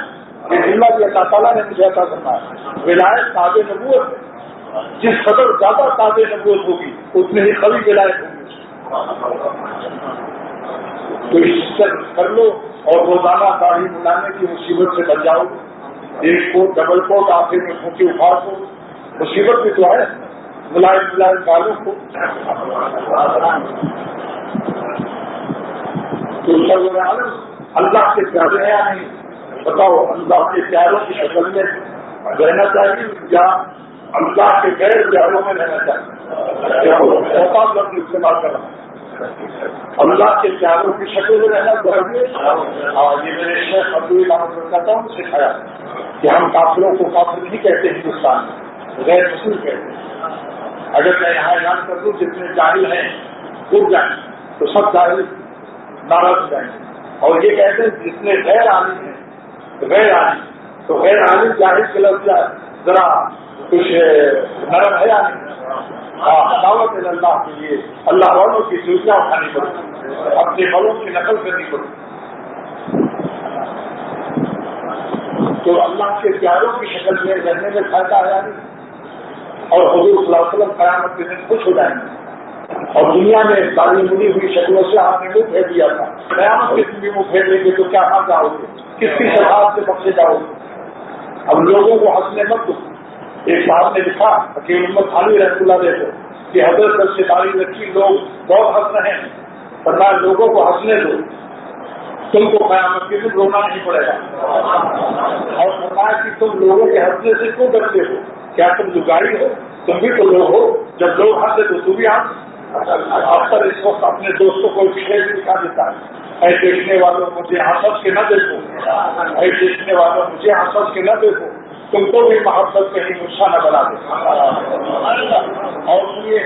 یہ ذمہ بھی اللہ تعالیٰ نے مجھے عطا کرنا ہے، ولایت تابع نبوت ہے، جس قدر زیادہ تابع نبوت ہوگی اتنی ہی قوی ولایت ہوگی۔ تو اس سے کر لو اور روزانہ داڑھی ملانے کی مصیبت سے بچ جاؤ، ایک کوٹ ڈبل کوٹ آخر میں پھونکی اخاڑ کو، مصیبت بھی تو ہے ملائم بالوں کو۔ تو اللہ کے پیارے ہیں یا نہیں؟ بتاؤ، اللہ کے پیاروں کی شکل میں رہنا چاہیے یا اللہ کے غیر پیاروں میں رہنا چاہیے؟ بہت لفظ استعمال کر رہا ہوں، اللہ کے پیاروں کی شکل میں رہنا چاہیے۔ اور یہ میرے شیخ کہتا ہوں سکھایا کہ ہم کافروں کو کافر نہیں کہتے ہندوستان میں، غیر مسلم کہتے ہیں۔ اگر میں یہاں اعلان کر دوں جتنے جاہل ہیں اٹھ جائیں تو سب جاہل ناراض ہو جائیں گے، اور یہ کہتے ہیں جتنے غیر عالم ہیں غیر عالم، تو غیر عالم جاہل کے لفظ ذرا کچھ نرم ہے یا نہیں؟ دعوت اللہ کے لیے اللہ والوں کی سوچنا اٹھانی پڑے، اپنے بڑوں کی نقل کرنی پڑے۔ تو اللہ کے پیاروں کی شکل میں رہنے میں فائدہ ہے یا نہیں؟ اور حضور صلی اللہ علیہ وسلم قیامت کے دن خوش ہو جائیں گے اور دنیا میں داڑھی مڑی ہوئی شکلوں سے آپ نے منہ پھیر دیا تھا، قیامت کے بھی منہ پھیر لیں گے تو کیا کہاں جاؤ گے، کس کی شفاعت سے بخشے جاؤ گے؟ اب لوگوں کو ہنسنے مت دو. ایک صاحب نے لکھا حکیم محمد علی رحمۃ اللہ علیہ کو کہ حضرت سے داڑھی رکھی لوگ بہت ہنس رہے ہیں، فرمایا لوگوں کو ہنسنے دو، تم کو قیامت کے دن رونا نہیں پڑے گا. اور فرمایا کہ تم لوگوں کے ہنسنے سے کیوں ڈرتے ہو، کیا تم لگائی ہو؟ تم بھی تو لوگ ہو، جب لوگ ہنسے تو تم بھی ہنس. اکثر اس وقت اپنے دوستوں کو شعر دکھا دیتا ہے، اے دیکھنے والوں مجھے ہنس کے نہ دیکھو، اے دیکھنے والوں مجھے ہنس کے نہ دیکھو، تم کو بھی محبت کہیں غصہ نہ بنا دے. اور سنیے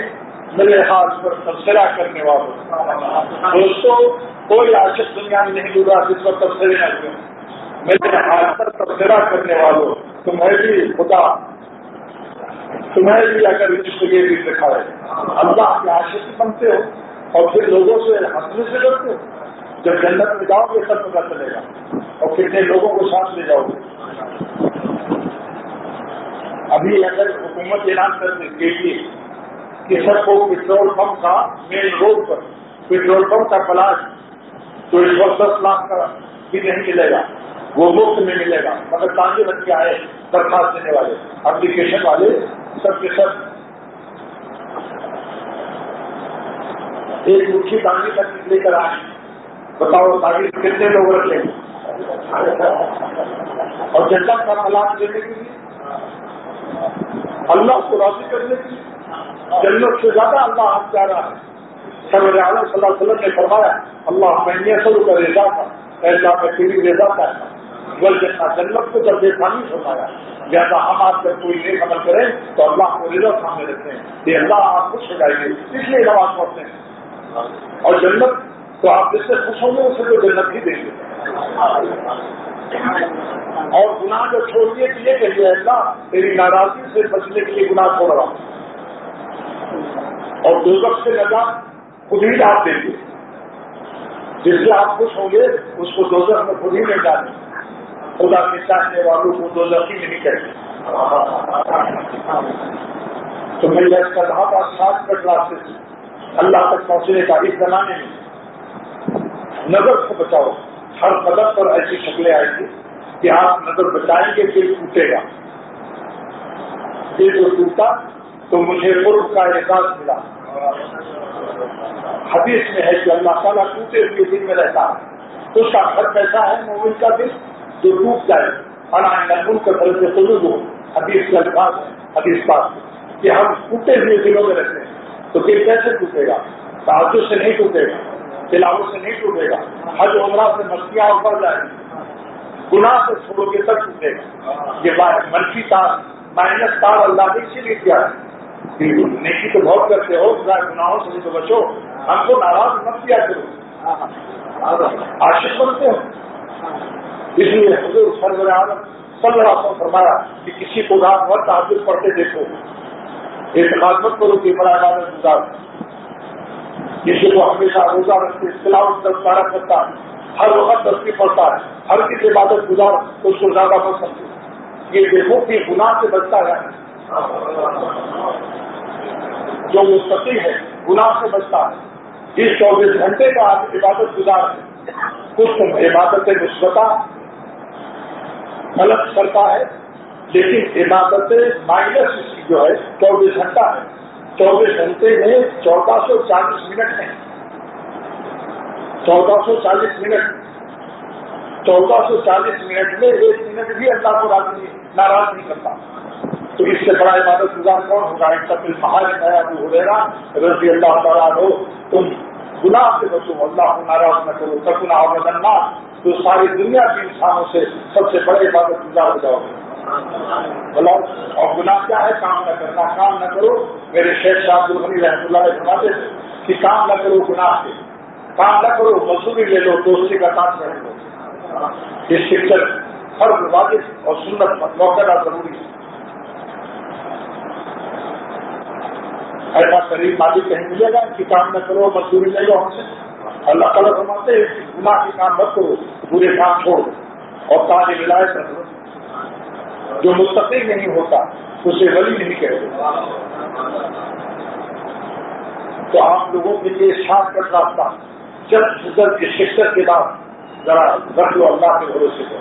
میرے ہاتھ پر تبصرہ کرنے والوں دوستوں، کوئی عاشق دنیا میں نہیں ڈوبا جس پر تبصرے نہ کریں. میرے ہاتھ پر تبصرہ کرنے والوں تمہیں بھی خدا تمہیں بھی اگر رشتے بھی دکھائے، اللہ کے عاشق بنتے ہو اور پھر لوگوں سے ہنسنے سے ڈرتے ہو. جب جنت میں جاؤ گے تب پتا چلے گا، اور کتنے لوگوں کو ساتھ لے جاؤ گے. ابھی اگر حکومت اعلان کر دیتی کہ سب کو پیٹرول پمپ کا مین روڈ پر پیٹرول پمپ کا پلاٹ تو اس وقت 10 لاکھ کا بھی نہیں ملے گا، وہ مفت میں ملے گا، مگر تانجے بن کے آئے درخواست دینے والے اپلیکیشن والے سب کے سب ایک مٹھی تانجے تک لے کر آئے. بتاؤ تاجر کتنے لوگ رکھیں گے؟ اور جنت کا پلاٹ دینے کے لیے، اللہ کو راضی کرنے کے لیے، جنت سے زیادہ اللہ آپ چاہ رہا ہے. سرور عالم صلی اللہ علیہ وسلم نے فرمایا اللہ میں اصل کا رضا تھا، اللہ میں تیری رضا تھا. جنت کو جب دیکھا نہیں فرمایا، لہٰذا ہم آپ جب کوئی نیک عمل کریں تو اللہ کو رضا سامنے رکھتے ہیں کہ اللہ آپ خوش ہو جائیں گے، اس لیے نماز پڑھتے ہیں. اور جنت تو آپ جس سے خوش ہوں گے اسے تو جنت ہی دیں گے. اور گناہ جو چھوڑیے کہ یہ کہیے اللہ تیری ناراضگی سے بچنے کے لیے گناہ چھوڑ رہا ہوں، اور دوزخ سے نجات خود ہی آپ دیں گے. جس سے آپ خوش ہوں گے اس کو دوزخ میں خود ہی لے جانے. خدا کے چاہنے والوں کو دوزخی میں نہیں کہتے. تو میں یہ کر رہا تھا 60 راستے سے اللہ تک پہنچنے کا اس زمانے میں نظر سے بچاؤ. ہر قدم پر ایسی شکلیں آئی تھی کہ آپ نظر بچائیں گے پھر ٹوٹے گا. یہ جو ٹوٹا تو مجھے قرب کا احساس ملا. حدیث میں ہے کہ اللہ تعالیٰ ٹوٹے ہوئے دل میں رہتا ہے. اس کا گھر کیسا ہے مومن کا دل جو ٹوٹ جائے. ان کا گھر سے سلوک ہو، حدیث کے الفاظ ہے حدیث پاک کہ ہم ٹوٹے ہوئے دلوں میں رہتے ہیں. تو دل کیسے ٹوٹے گا؟ تعجب سے نہیں ٹوٹے گا، تلاوت سے نہیں ٹوٹے گا، حج عمرہ سے مستیاں اوپر جائیں گی، گناہ سے چھوڑو کے تک ٹوٹے گا. یہ منفی تار مائنس تار اللہ نے اسی لیے کیا ہے. نیکی تو بہت کرتے ہو، گناہوں سے تو بچو، ہم کو ناراض مت کیا کرو، عاشق بنتے ہو. اس لیے حضور سرور عالم صلی اللہ علیہ وسلم فرمایا کہ کسی کو رات بھر تہجد پڑھتے دیکھو، اعتقاد مت کرو کہ بڑا عبادت گزار. کسی کو ہمیشہ روزہ رکھتے تلاوت کرتا کرتا ہے، ہر وقت تسبیح پڑھتا ہے، ہر کسی عبادت گزار اس کو زیادہ مت سمجھو. یہ دیکھو کہ گناہ سے بچتا ہے. جو مستقل ہے گناہ سے بچتا ہے. اس 24 گھنٹے کا عبادت گزار ہے، کچھ عبادت مثبتہ غلط کرتا ہے، لیکن عبادت مائنس اس کی جو ہے 24 گھنٹہ ہے. 24 گھنٹے میں 1440 منٹ ہیں. 1440 منٹ 1440 منٹ میں 1 منٹ بھی اللہ کو ناراض نہیں کرتا. تو اس سے بڑا عبادت گزار کون ہوگا؟ ایک سب مہاراجا ابو ہریرہ رضی اللہ تعالیٰ عنہ تم گناہ سے بچو، اللہ کو ناراض نہ کرو، تکن عبد الناس، تو ساری دنیا کے انسانوں سے سب سے بڑے عبادت گزار ہو جاؤ گے. اور گناہ کیا ہے؟ کام نہ کرنا. کام نہ کرو. میرے شیخ شاہ الغنی رحمۃ اللہ علیہ فرماتے تھے کہ کام نہ کرو گناہ سے، کام نہ کرو مزدوری لے لو، دوستی کا کام رہ لو. یہ شکشک ہر واجب اور سنت موقع ضروری ہے. ایسا قریب مالک کہیں ملے گا کہ کام نہ کرو مزدوری لے لو ہم سے؟ اللہ تعالیٰ فرماتے ہیں گناہ کے کام مت کرو، برے کام چھوڑو اور تاج ولایت رکھو. جو مستقل نہیں ہوتا اسے ولی نہیں کہتے. تو آپ لوگوں کے لیے شارٹ کٹ راستہ جلد سے جلد اس شکر کے بعد ذرا رکھ لو اللہ کے بھروسے کو.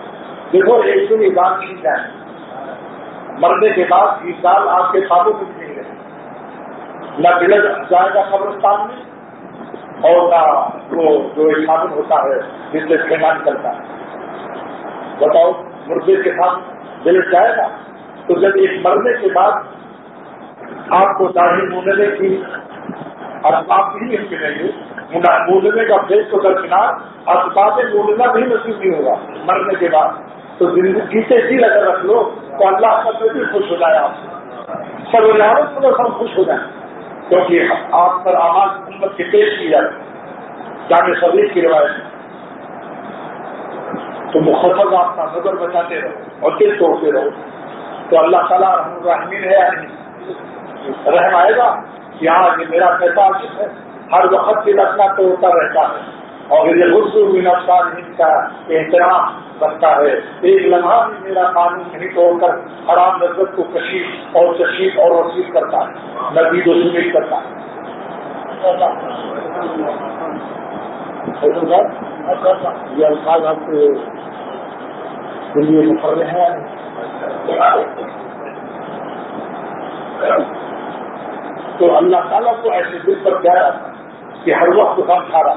دیکھو ایک دن یہ دان چھین جائے, مرنے کے بعد یہ سال آپ کے قابو میں نہیں رہے, نہ بلڈ جائے گا قبرستان میں اور نہ وہ جو ایک سابن ہوتا ہے جس سے کھینا نکلتا ہے. بتاؤ مردے کے ساتھ بلڈ جائے گا تو جب ایک مرنے کے بعد آپ کو داڑھی موننے کی اسباب بھی نہیں ملیں گے, موننے کا فیس کو درکنار اسباب موننا بھی نصیب نہیں ہوگا مرنے کے بعد. تو زندگی سے جی اگر رکھ لو تو اللہ کا بھی خوش ہو جائے, آپ سے سب ہم خوش ہو جائیں, کیونکہ آپ پر آواز امت کی پیش کی جائے جامع صدیق کی روایت. تو مخفض آپ کا نظر بچاتے رہو اور دل توڑتے رہو تو اللہ تعالیٰ رحم الرحمین ہے یا نہیں, رحم آئے گا کہ ہاں یہ میرا پیسہ عاجز ہے, ہر وقت دل اپنا توڑتا رہتا ہے اور یہ غصور من افسار کا احترام رکھتا ہے. ایک لمحہ بھی میرا قانون نہیں توڑ کر حرام لذت کو کشیف اور تشریف اور وسیع کرتا ہے, نبید و سمیت کرتا ہے. یہ الفاظ آپ کے لیے مقرر ہیں تو اللہ تعالیٰ کو ایسے دل پر کیا رہا کہ ہر وقت غم کھا رہا,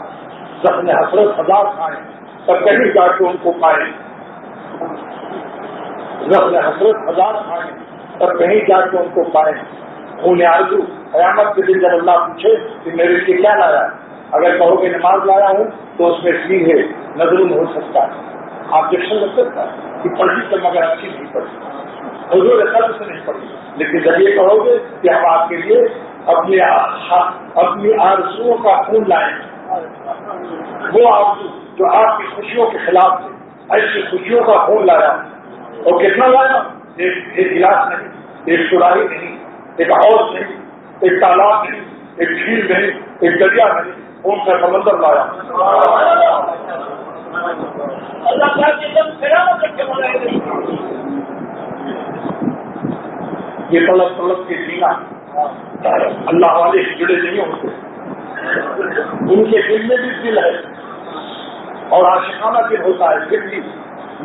زخم حسرت ہزار کھائیں تب کہیں جا کے ان کو پائیں, زخم حسرت ہزار کھائیں تب کہیں جا کے ان کو پائیں. خون آرزو قیامت کے دن جب اللہ پوچھے کہ میرے لیے کیا لایا, اگر کہو کہ نماز لایا ہوں تو اس میں سی ہے نظروں میں ہو سکتا ہے, آبجیکشن لگ سکتا ہے کہ پڑھی تو مگر اچھی نہیں پڑھی, حضور قلب سے نہیں پڑھی. لیکن جب یہ کہو گے کہ ہم آپ کے لیے اپنی آرزوؤں کا خون لائیں, وہ آرزو جو آپ کی خوشیوں کے خلاف تھے, ایسی خوشیوں کا خون لایا, اور کتنا لایا, ایک گلاس نہیں, ایک سراہی نہیں, ایک حوض نہیں, ایک تالاب نہیں, ایک جھیل نہیں, ایک دریا نہیں, خون کا سمندر لایا. یہ طلب کے جینا اللہ والے جڑے نہیں ہوتے, ان کے دل میں بھی دل ہے اور عاشقانہ دل ہوتا ہے, پھر بھی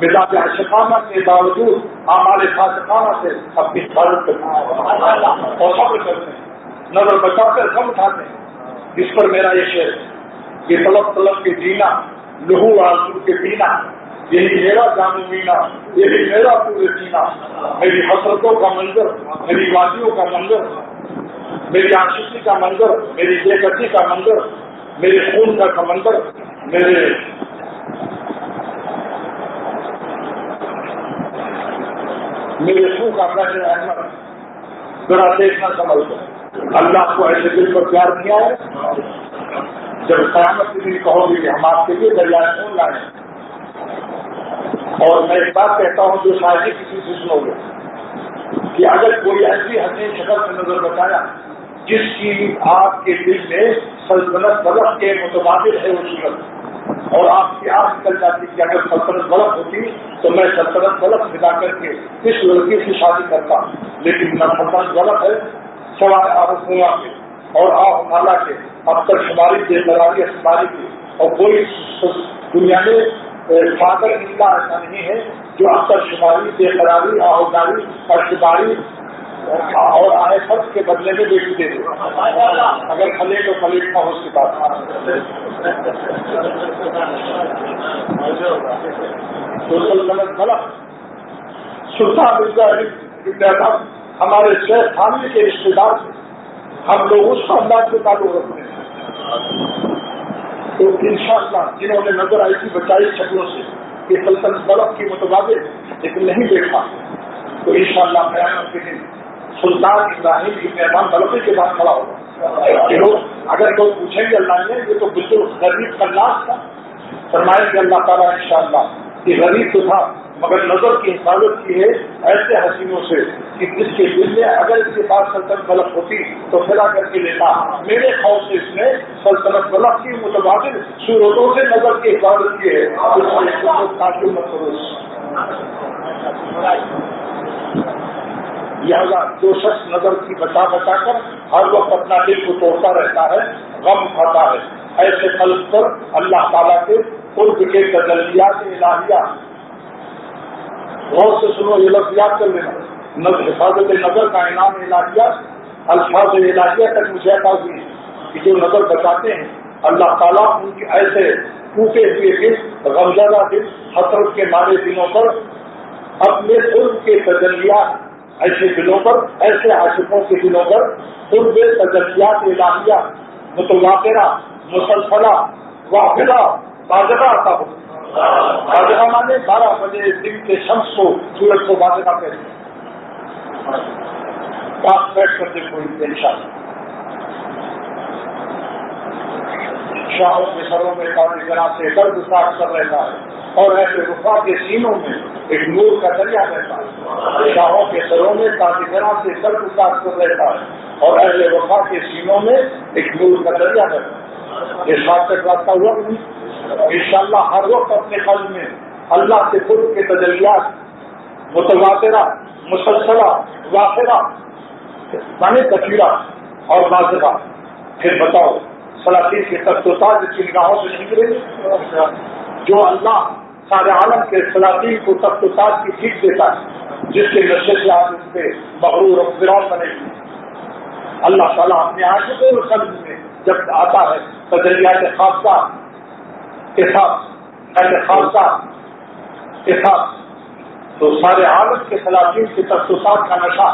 مزاج عاشقانہ کے باوجود اعمال فاسقانہ سے اپنی حفاظت کرتے ہیں اور صبر کرتے ہیں, نظر بچا کر کم اٹھاتے ہیں. جس پر میرا یہ شعر, یہ طلب کے جینا, لہو آرزو کے پینا, یہی میرا جامع مینا, یہی میرا پورے جینا, میری حسرتوں کا منظر, میری وادیوں کا منظر, میری عاشقی کا منظر, میری بے کسی کا منظر, میرے خون کا منظر, میرے خون کا بہر احمد, ذرا دیکھنا سمجھ کر اللہ کو ایسے دل پر پیار کیا ہے. جب قیامت کے دن کہو گے کہ ہم آپ کے لیے دریائے خون لائیں, اور میں ایک بات کہتا ہوں جو شاید ہی کسی سے سنو گے کہ اگر کوئی ایسی حسین شکل سے نظر بتایا جس کی آپ کے دل میں سلطنت بلق کے متبادل ہے وہ صورت, اور آپ کی آنکھ نکل جاتی کہ اگر سلطنت بلق ہوتی تو میں سلطنت بلق ملا کر کے اس لڑکی سے شادی کرتا, لیکن نہ سلطنت بلق ہے سوائے آب کنواں کے اور آب نالا کے, اب تک شماری بے قراری شماری کی, اور کوئی دنیا میں فادر ان کا ایسا نہیں ہے جو اب تک شماری بے قراری آہداری اور شماری اور آئے فرض کے بدلے میں بیٹی دے دے. اگر کھلے تو کھلیٹ نہ ہو اس کے بعد تو سلطنت غلط. سلطان مرزا ابن اعظم ہمارے شیخ خانوی کے رشتے دار تھے, ہم لوگ اس خاندان سے تعلق رکھتے ہیں. تو انشاءاللہ جنہوں نے نظر آئی تھی بچائی شکلوں سے کہ سلطنت بلق کی متبادل لیکن نہیں دیکھا, تو انشاءاللہ قیامت کے دن سلطان ابراہیم ابن اعظم بلقی کے بعد کھڑا ہوگا. اگر کوئی پوچھیں گے اللہ نے یہ تو بالکل غریب کا لاش تھا, فرمائیں گے اللہ تعالیٰ انشاءاللہ کہ غریب تو تھا مگر نظر کی حفاظت کی ہے ایسے حسینوں سے کہ جس کے دل میں اگر اس کے پاس سلطنت بلق ہوتی تو پھیلا کر کے لیتا. میرے خوف سے اس نے سلطنت بلق کی متبادل صورتوں سے نظر کی حفاظت کی ہے. لہذا جو شخص نظر کی بچا بچا کر ہر وقت اپنا دل کو توڑتا رہتا ہے، غم کھاتا ہے، ایسے قلب پر اللہ تعالیٰ کے قرب کے تجلیات الہیہ، غور سے سنو یہ لفظ یاد کر لینا، حفاظت نظر کا انعام الہیہ، الفاظ الہیہ تک مجھے عطا ہوئی ہے کہ جو نظر بچاتے ہیں اللہ تعالیٰ ان کے ایسے ٹوٹے ہوئے دل، غمزدہ دل، حسرت کے مارے دلوں پر اپنے قرب کے تجلیات، ایسے دلوں پر، ایسے عاشقوں کے دلوں پر قرب تجلیات الہیہ متواترہ، مسلسلہ، وافرہ، واضحہ عطا ہو۔ واضحہ مانے 12 بجے دن کے شمس کو، سورج کو واضحہ کہتے ہیں۔ پاس بیٹھ کر دیکھو انشاءاللہ۔ شاہوں کے سروں میں کافی طرح سے درد صاف کر رہتا ہے، اور ایسے وفا کے سینوں میں ایک نور کا دریا رہتا ہے۔ شاہوں کے سروں میں کافی طرح سے درد صاف کر رہتا ہے، اور اہل وفا کے سینوں میں ایک نور کا دریا رہتا ہے۔ یہ ساتھ تک راستہ ہوا کہ نہیں؟ انشاءاللہ ہر وقت اپنے قلب میں اللہ کے قرب کے تجلیات متواترہ، مسلسلہ، وافرہ مانے کثیرہ اور واضحہ۔ پھر بتاؤ سلاطین کے تخت و تاج کی نگاہوں سے نکلے گی؟ جو اللہ سارے عالم کے سلاطین کو تخت و تاج کی سیٹ دیتا ہے، جس کے نشے سے آپ اس پہ مغرور و فراؤ بنے گی۔ اللہ تعالیٰ اپنے عاشقوں کے قلب میں جب آتا ہے تجلیات خاصہ تو سارے عالم کے سلاطین کے تخت و تاج کا نشہ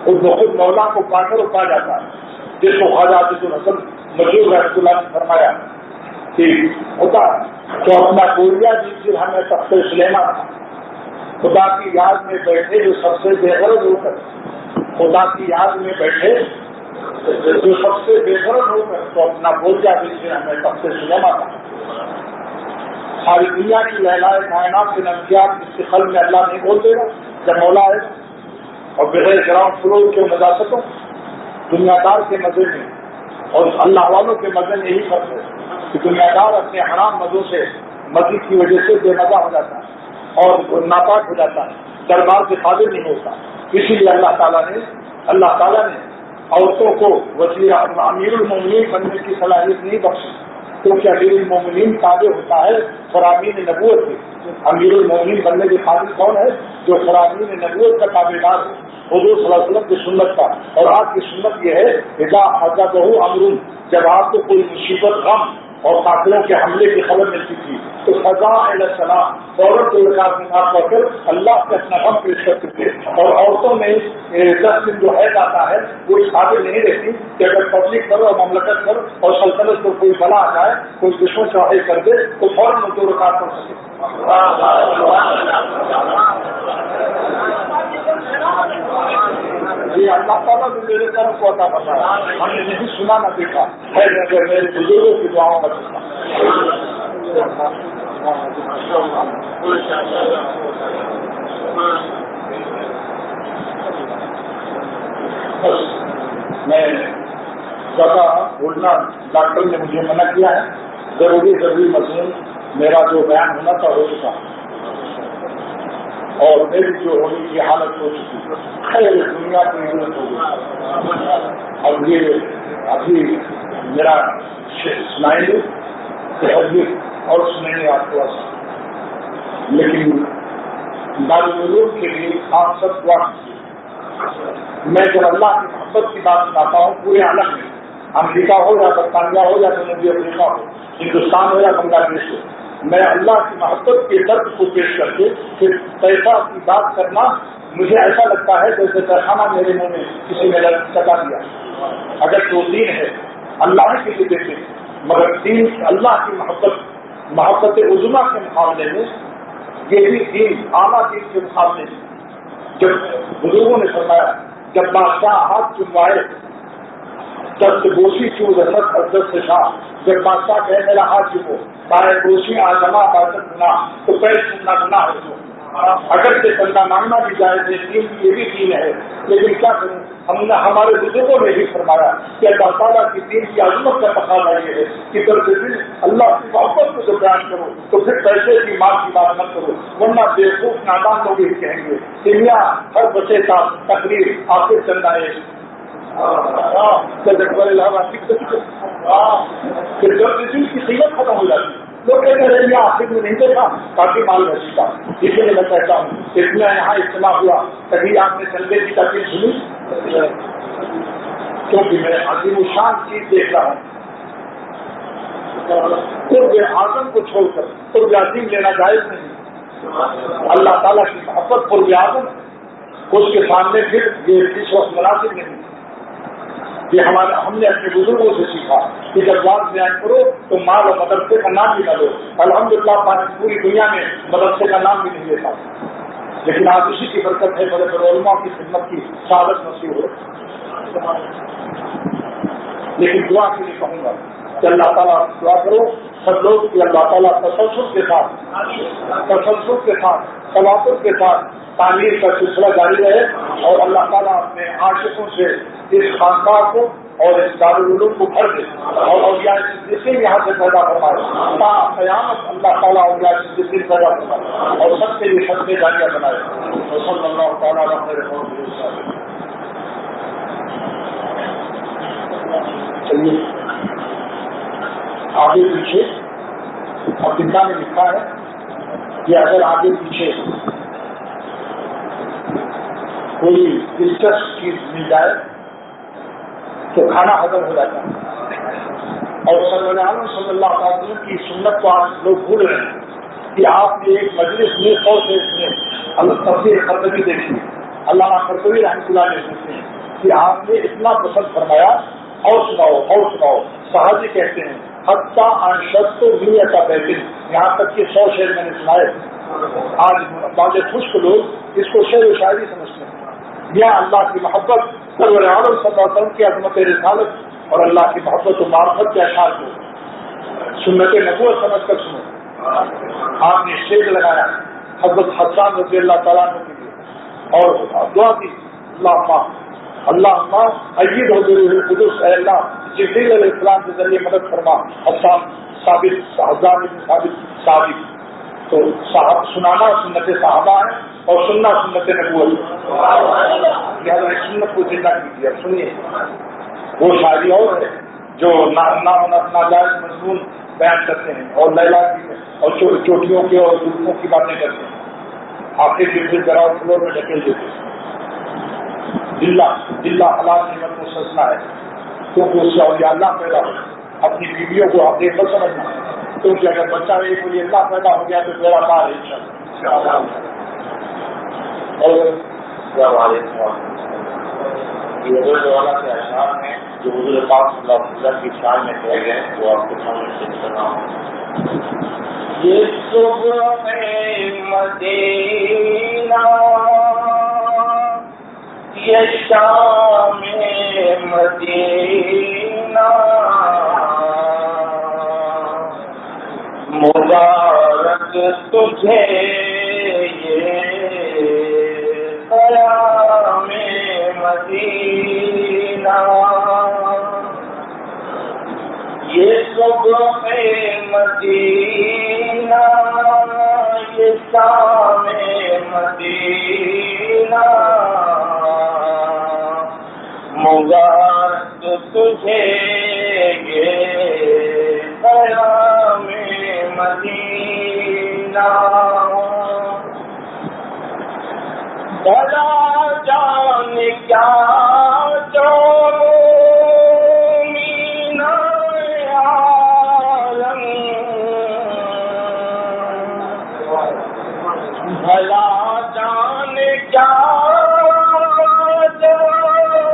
خود بخود مولا کو پا کر پا جاتا ہے، جس کو خواجہ عبد الحسن مجروح رحمۃ اللہ نے فرمایا کہ ہوتا تو اپنا گولیا جی پھر ہمیں تخت سلیمان تھا، خدا کی یاد میں بیٹھے جو سب سے بے غرض ہو کر، خدا کی یاد میں بیٹھے جو سب سے بے غرض ہو کر تو اپنا گولیا جی پھر ہمیں تخت سلیمان تھا۔ ساری دنیا کی لہلائے کائنات کے نفسیات اس کے قلب میں اللہ نہیں بول دے گا جب مولا ہے، اور بغیر گراؤنڈ فلور کے نزاکتوں، دنیا دار کے مزے میں اور اللہ والوں کے مزے میں یہی فرق ہے کہ دنیا دار اپنے حرام مزوں سے، مزے کی وجہ سے بے مزہ ہو جاتا ہے اور ناپاک ہو جاتا ہے، دربار سے قابل نہیں ہوتا۔ اسی لیے اللہ تعالیٰ نے عورتوں کو وزیر امیر المومنین بننے کی صلاحیت نہیں بخشی، کیونکہ امیر المومنین تابع ہوتا ہے فرامین نبوت کے۔ امیر المومنین بننے کے قابل کون ہے؟ جو فرامین نبوت کا تابع دار ہے، حضور صلی اللہ علیہ وسلم کی سنت کا۔ اور آپ کی سنت یہ ہے اذا حضبہ امر، جب آپ کو کوئی مصیبت، غم اور قاتلوں کے حملے کی خبر ملتی تھی تو فضا علیہ السلام فوراً تو نماز پڑھ کر اللہ سے اپنا غم پیش کرتے تھے۔ اور عورتوں میں 10 دن جو حید آتا ہے وہ اس قابل نہیں رہتی کہ اگر پبلک پر اور مملکت پر اور سلطنت پر کوئی بلا آ جائے، کوئی دشمن چڑھائی کر دے تو فوراً 2 رکعت پڑھ سکے۔ یہ اللہ تعالیٰ نے میرے طرف کو عطا فرمایا، ہم نے نہیں سنا نہ دیکھا ہے، اگر میرے بزرگوں کی دعاؤں کا سنا۔ بس میں زیادہ بولنا ڈاکٹر نے مجھے منع کیا ہے، ضروری مضمون میرا جو بیان ہونا تھا ہو چکا، اور میری جو ہونے کی حالت ہو چکی، خیر دنیا کی ضرورت ہو گئی۔ اب یہ ابھی میرا سنائیں گے اور سنیں گے آپ کو، لیکن دارالعلوم کے لیے آپ سب وقت میں جب اللہ کی محبت کی بات سناتا ہوں پورے عالم میں، امریکہ ہو یا برطانیہ ہو یا جنوبی افریقہ ہو، ہندوستان ہو یا بنگلہ دیش ہو، میں اللہ کی محبت کے درد کو پیش کر کے پھر پیسہ کی بات کرنا مجھے ایسا لگتا ہے جیسے ترخانہ میرے منہ میں کسی نے لگا دیا۔ اگر تو دین ہے اللہ کے لیے دیتے، مگر دین اللہ کی محبت عظمیٰ کے مقابلے میں یہ بھی دین اعلیٰ دین کے مقابلے میں، جب بزرگوں نے فرمایا جب بادشاہ ہاتھ چموائے دست گوشی چوں رحمت اور دست شاہ، جب بادشاہ کہے میرا ہاتھ چمو، بائے گوشی آزما عبادت گناہ، تو پیر چومنا گناہ ہے۔ اگر سے چندہ مانگنا بھی جائز ہے، دین کی یہ بھی دین ہے، لیکن کیا کروں، ہمارے بزرگوں نے بھی فرمایا کہ اللہ تعالیٰ کی دین کی عظمت کا تقاضا یہ ہے کہ درد دل اللہ کی محبت کو جو بیان کرو تو پھر پیسے کی مال کی بات نہ کرو، ورنہ بیوقوف نادان لوگ یہ کہیں گے دنیا ہر بچے کا تقریر آپ کے چندہ ہے، پھر درد دل کی قیمت ختم ہو جاتی ہے۔ لوگ کہتے ہیں یہ آخر میں نہیں دیکھا کافی مال بچی کا، اس لیے میں کہتا ہوں اتنا یہاں اجتماع ہوا، کبھی آپ نے چندے کی تقریر سنی؟ کیونکہ میں عظیم و شان چیز دیکھ رہا ہوں، قرب اعظم کو چھوڑ کر قرب عظیم لینا جائز نہیں۔ اللہ تعالیٰ کی محبت قرب اعظم، اس کے سامنے پھر یہ اس وقت مناسب نہیں۔ یہ ہم نے اپنے بزرگوں سے سیکھا کہ جب بات بیان کرو تو مال اور مدرسے کا نام بھی نہ لو۔ الحمدللہ پوری دنیا میں مدرسے کا نام بھی نہیں لیتا، لیکن آج اسی کی برکت ہے بڑے بڑے علماء کی خدمت کی سعادت نصیب ہو۔ لیکن دعا کے لیے کہوں گا کہ اللہ تعالیٰ دعا کرو سب لوگ کہ اللہ تعالیٰ تسلسل کے ساتھ تواتر کے ساتھ تعمیر کا سلسلہ جاری رہے، اور اللہ تعالیٰ اپنے عاشقوں سے اس خانقاہ کو اور اس دارالعلوم کو بھر دے، اور اولیاء صدیقین یہاں سے پیدا فرمائے تا قیامت اللہ تعالیٰ اولیاء صدیقین پیدا فرمائے اور سب کے لیے سب جاریہ بنائے۔ صلی اللہ تعالیٰ علیہ وسلم۔ چلیے آگے پیچھے اب کتنا میں لکھا ہے کہ اگر آگے پیچھے کوئی دلچسپ چیز مل جائے تو کھانا ہضم ہو جاتا ہے، اور سرور عالم صلی اللہ علیہ وسلم کی سنت کو آج لوگ بھول رہے ہیں کہ آپ نے ایک مجلس میں 100 سے اللہ تفسیر قرطبی دیکھی، علامہ قرطبی رحمۃ اللہ علیہ لکھتے ہیں کہ آپ نے اتنا پسند فرمایا، اور سناؤ، صحابی کہتے ہیں حتیٰ انشد نیت بیتن، یہاں تک کہ 100 شعر میں نے سنائے۔ آج بعض خشک لوگ اس کو شعر و شاعری سمجھتے ہیں۔ یا اللہ کی محبت، سرور عالم صلی اللہ علیہ وسلم کی عظمت رسالت اور اللہ کی محبت و معرفت کے اشعار کو سنت نبوت سمجھ کر سنو۔ آپ نے شعر لگایا حضرت حسان رضی اللہ تعالیٰ عنہ کے لیے اور دعا کی اللہ ایید ہو ضرور القدس، اے اللہ جبریل علیہ السلام کے ذریعے مدد فرما حسان ثابت۔ تو صاحب سنانا سنت صحابہ ہے اور سننا سنت نبوت، لہٰذا اس سنت کو زندہ کیجیے۔ اب سنیے، وہ شاعری اور ہے جو ناجائز مضمون بیان کرتے ہیں اور لیلا کی اور چوٹیوں کے اور زلفوں کی باتیں کرتے ہیں، آخر کے پھر گراؤنڈ فلور میں ڈھکیل دیتے ہیں۔ دلہ حلال نعمت کو سجنا ہے، کیونکہ اس سے اولیاء اللہ پیدا ہو۔ اپنی بیویوں کو آپ دیکھ کر سمجھنا، کیونکہ اگر بچہ ایک ولی اللہ پیدا ہو گیا تو میرا مال ہے انشاءاللہ۔ اور یہ حضرت والا کے اشعار میں جو حضور پاک صلی اللہ علیہ وسلم کی شان میں کہے گئے وہ آپ کے سامنے سے سنا ہوں۔ یہ صبح مدینہ، یہ شام مدینہ، مبارک تجھے یہ قیام مدینہ، یہ صبح مدینہ، یہ شام مدینہ، مبارک تجھے یہ قیام مدینہ، بھلا جان کیا جو مینا عالم، بھلا جان کیا جو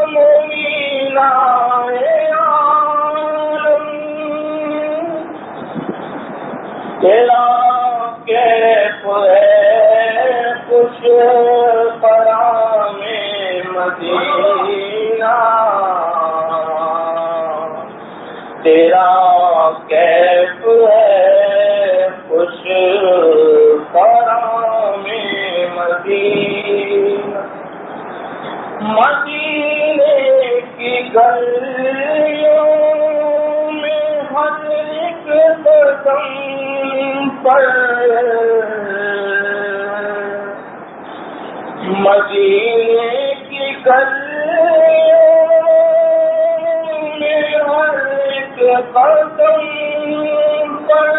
مینا عالم، تیرا کیف ہے خوش پرام مدینہ، تیرا کیف ہے خوش پرام مدینہ مدینے کی گلیوں میں ہر ایک قدم پر مدینے کی گلیوں میں ہر ایک قدم پر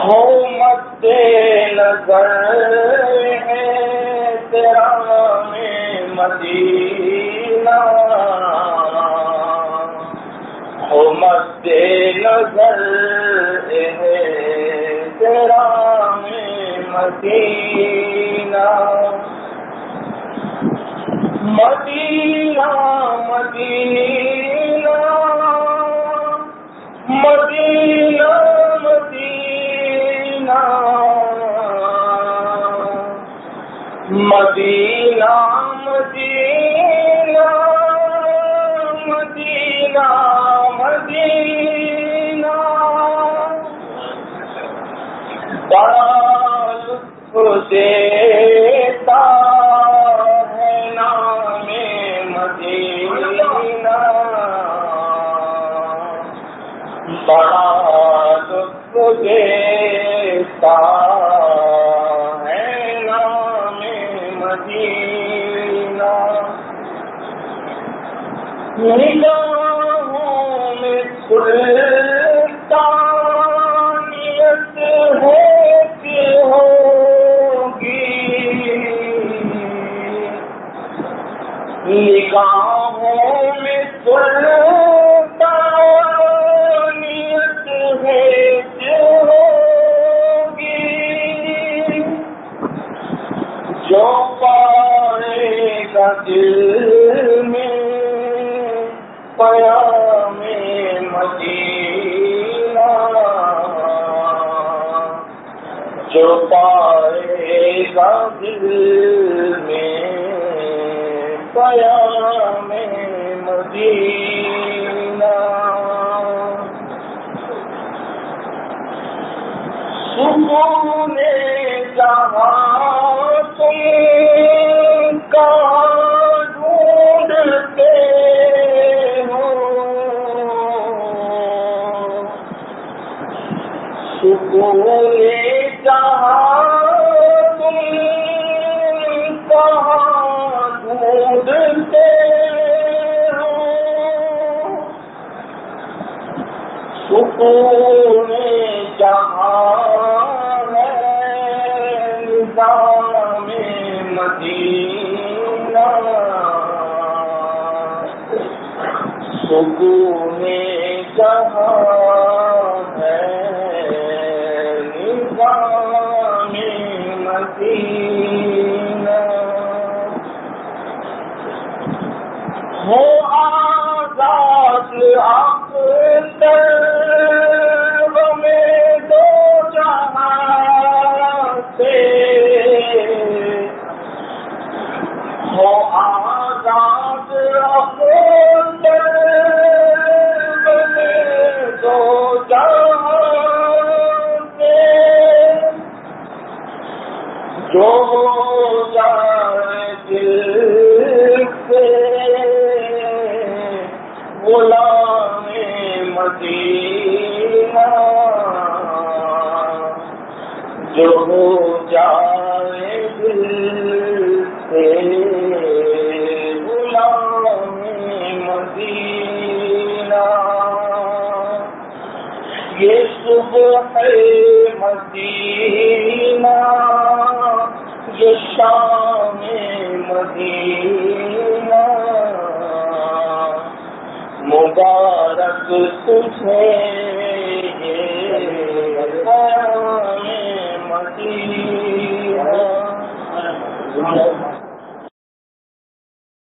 ہو مد نظر ہے تیرا میں مدینہ ہو مد نظر ہے تیرا میں مدینہ مدینہ مدینہ مدینہ مدینہ مدینہ مدینہ مدینہ بڑا لطف دیتا ہے نام مدینہ بڑا لطف دیتا ہے نام مدینہ نگاہوں میں سلطانیت ہوتی ہوگی نگاہوں میں سلطانیت ہوتی ہوگی جو پائے گا دل میں پیام مدینہ جو پائے گا دل میں پیام مدینہ سکون جہاں تم کہاں ڈھونڈتے ہو سکون جہاں تم کہاں ڈھونڈتے ہو سکون جہاں نظام مدینہ سکون جہاں ہے نظام مدینہ ہو آزاد اختر میں دو جہاں سے ہو آزاد اختر میں دو جہاں سے جو جائے دل سے غلام مدینہ جو جائے دل سے غلام مدینہ یہ صبح مدینہ یہ شام مدینہ مبارک تجھے مدینہ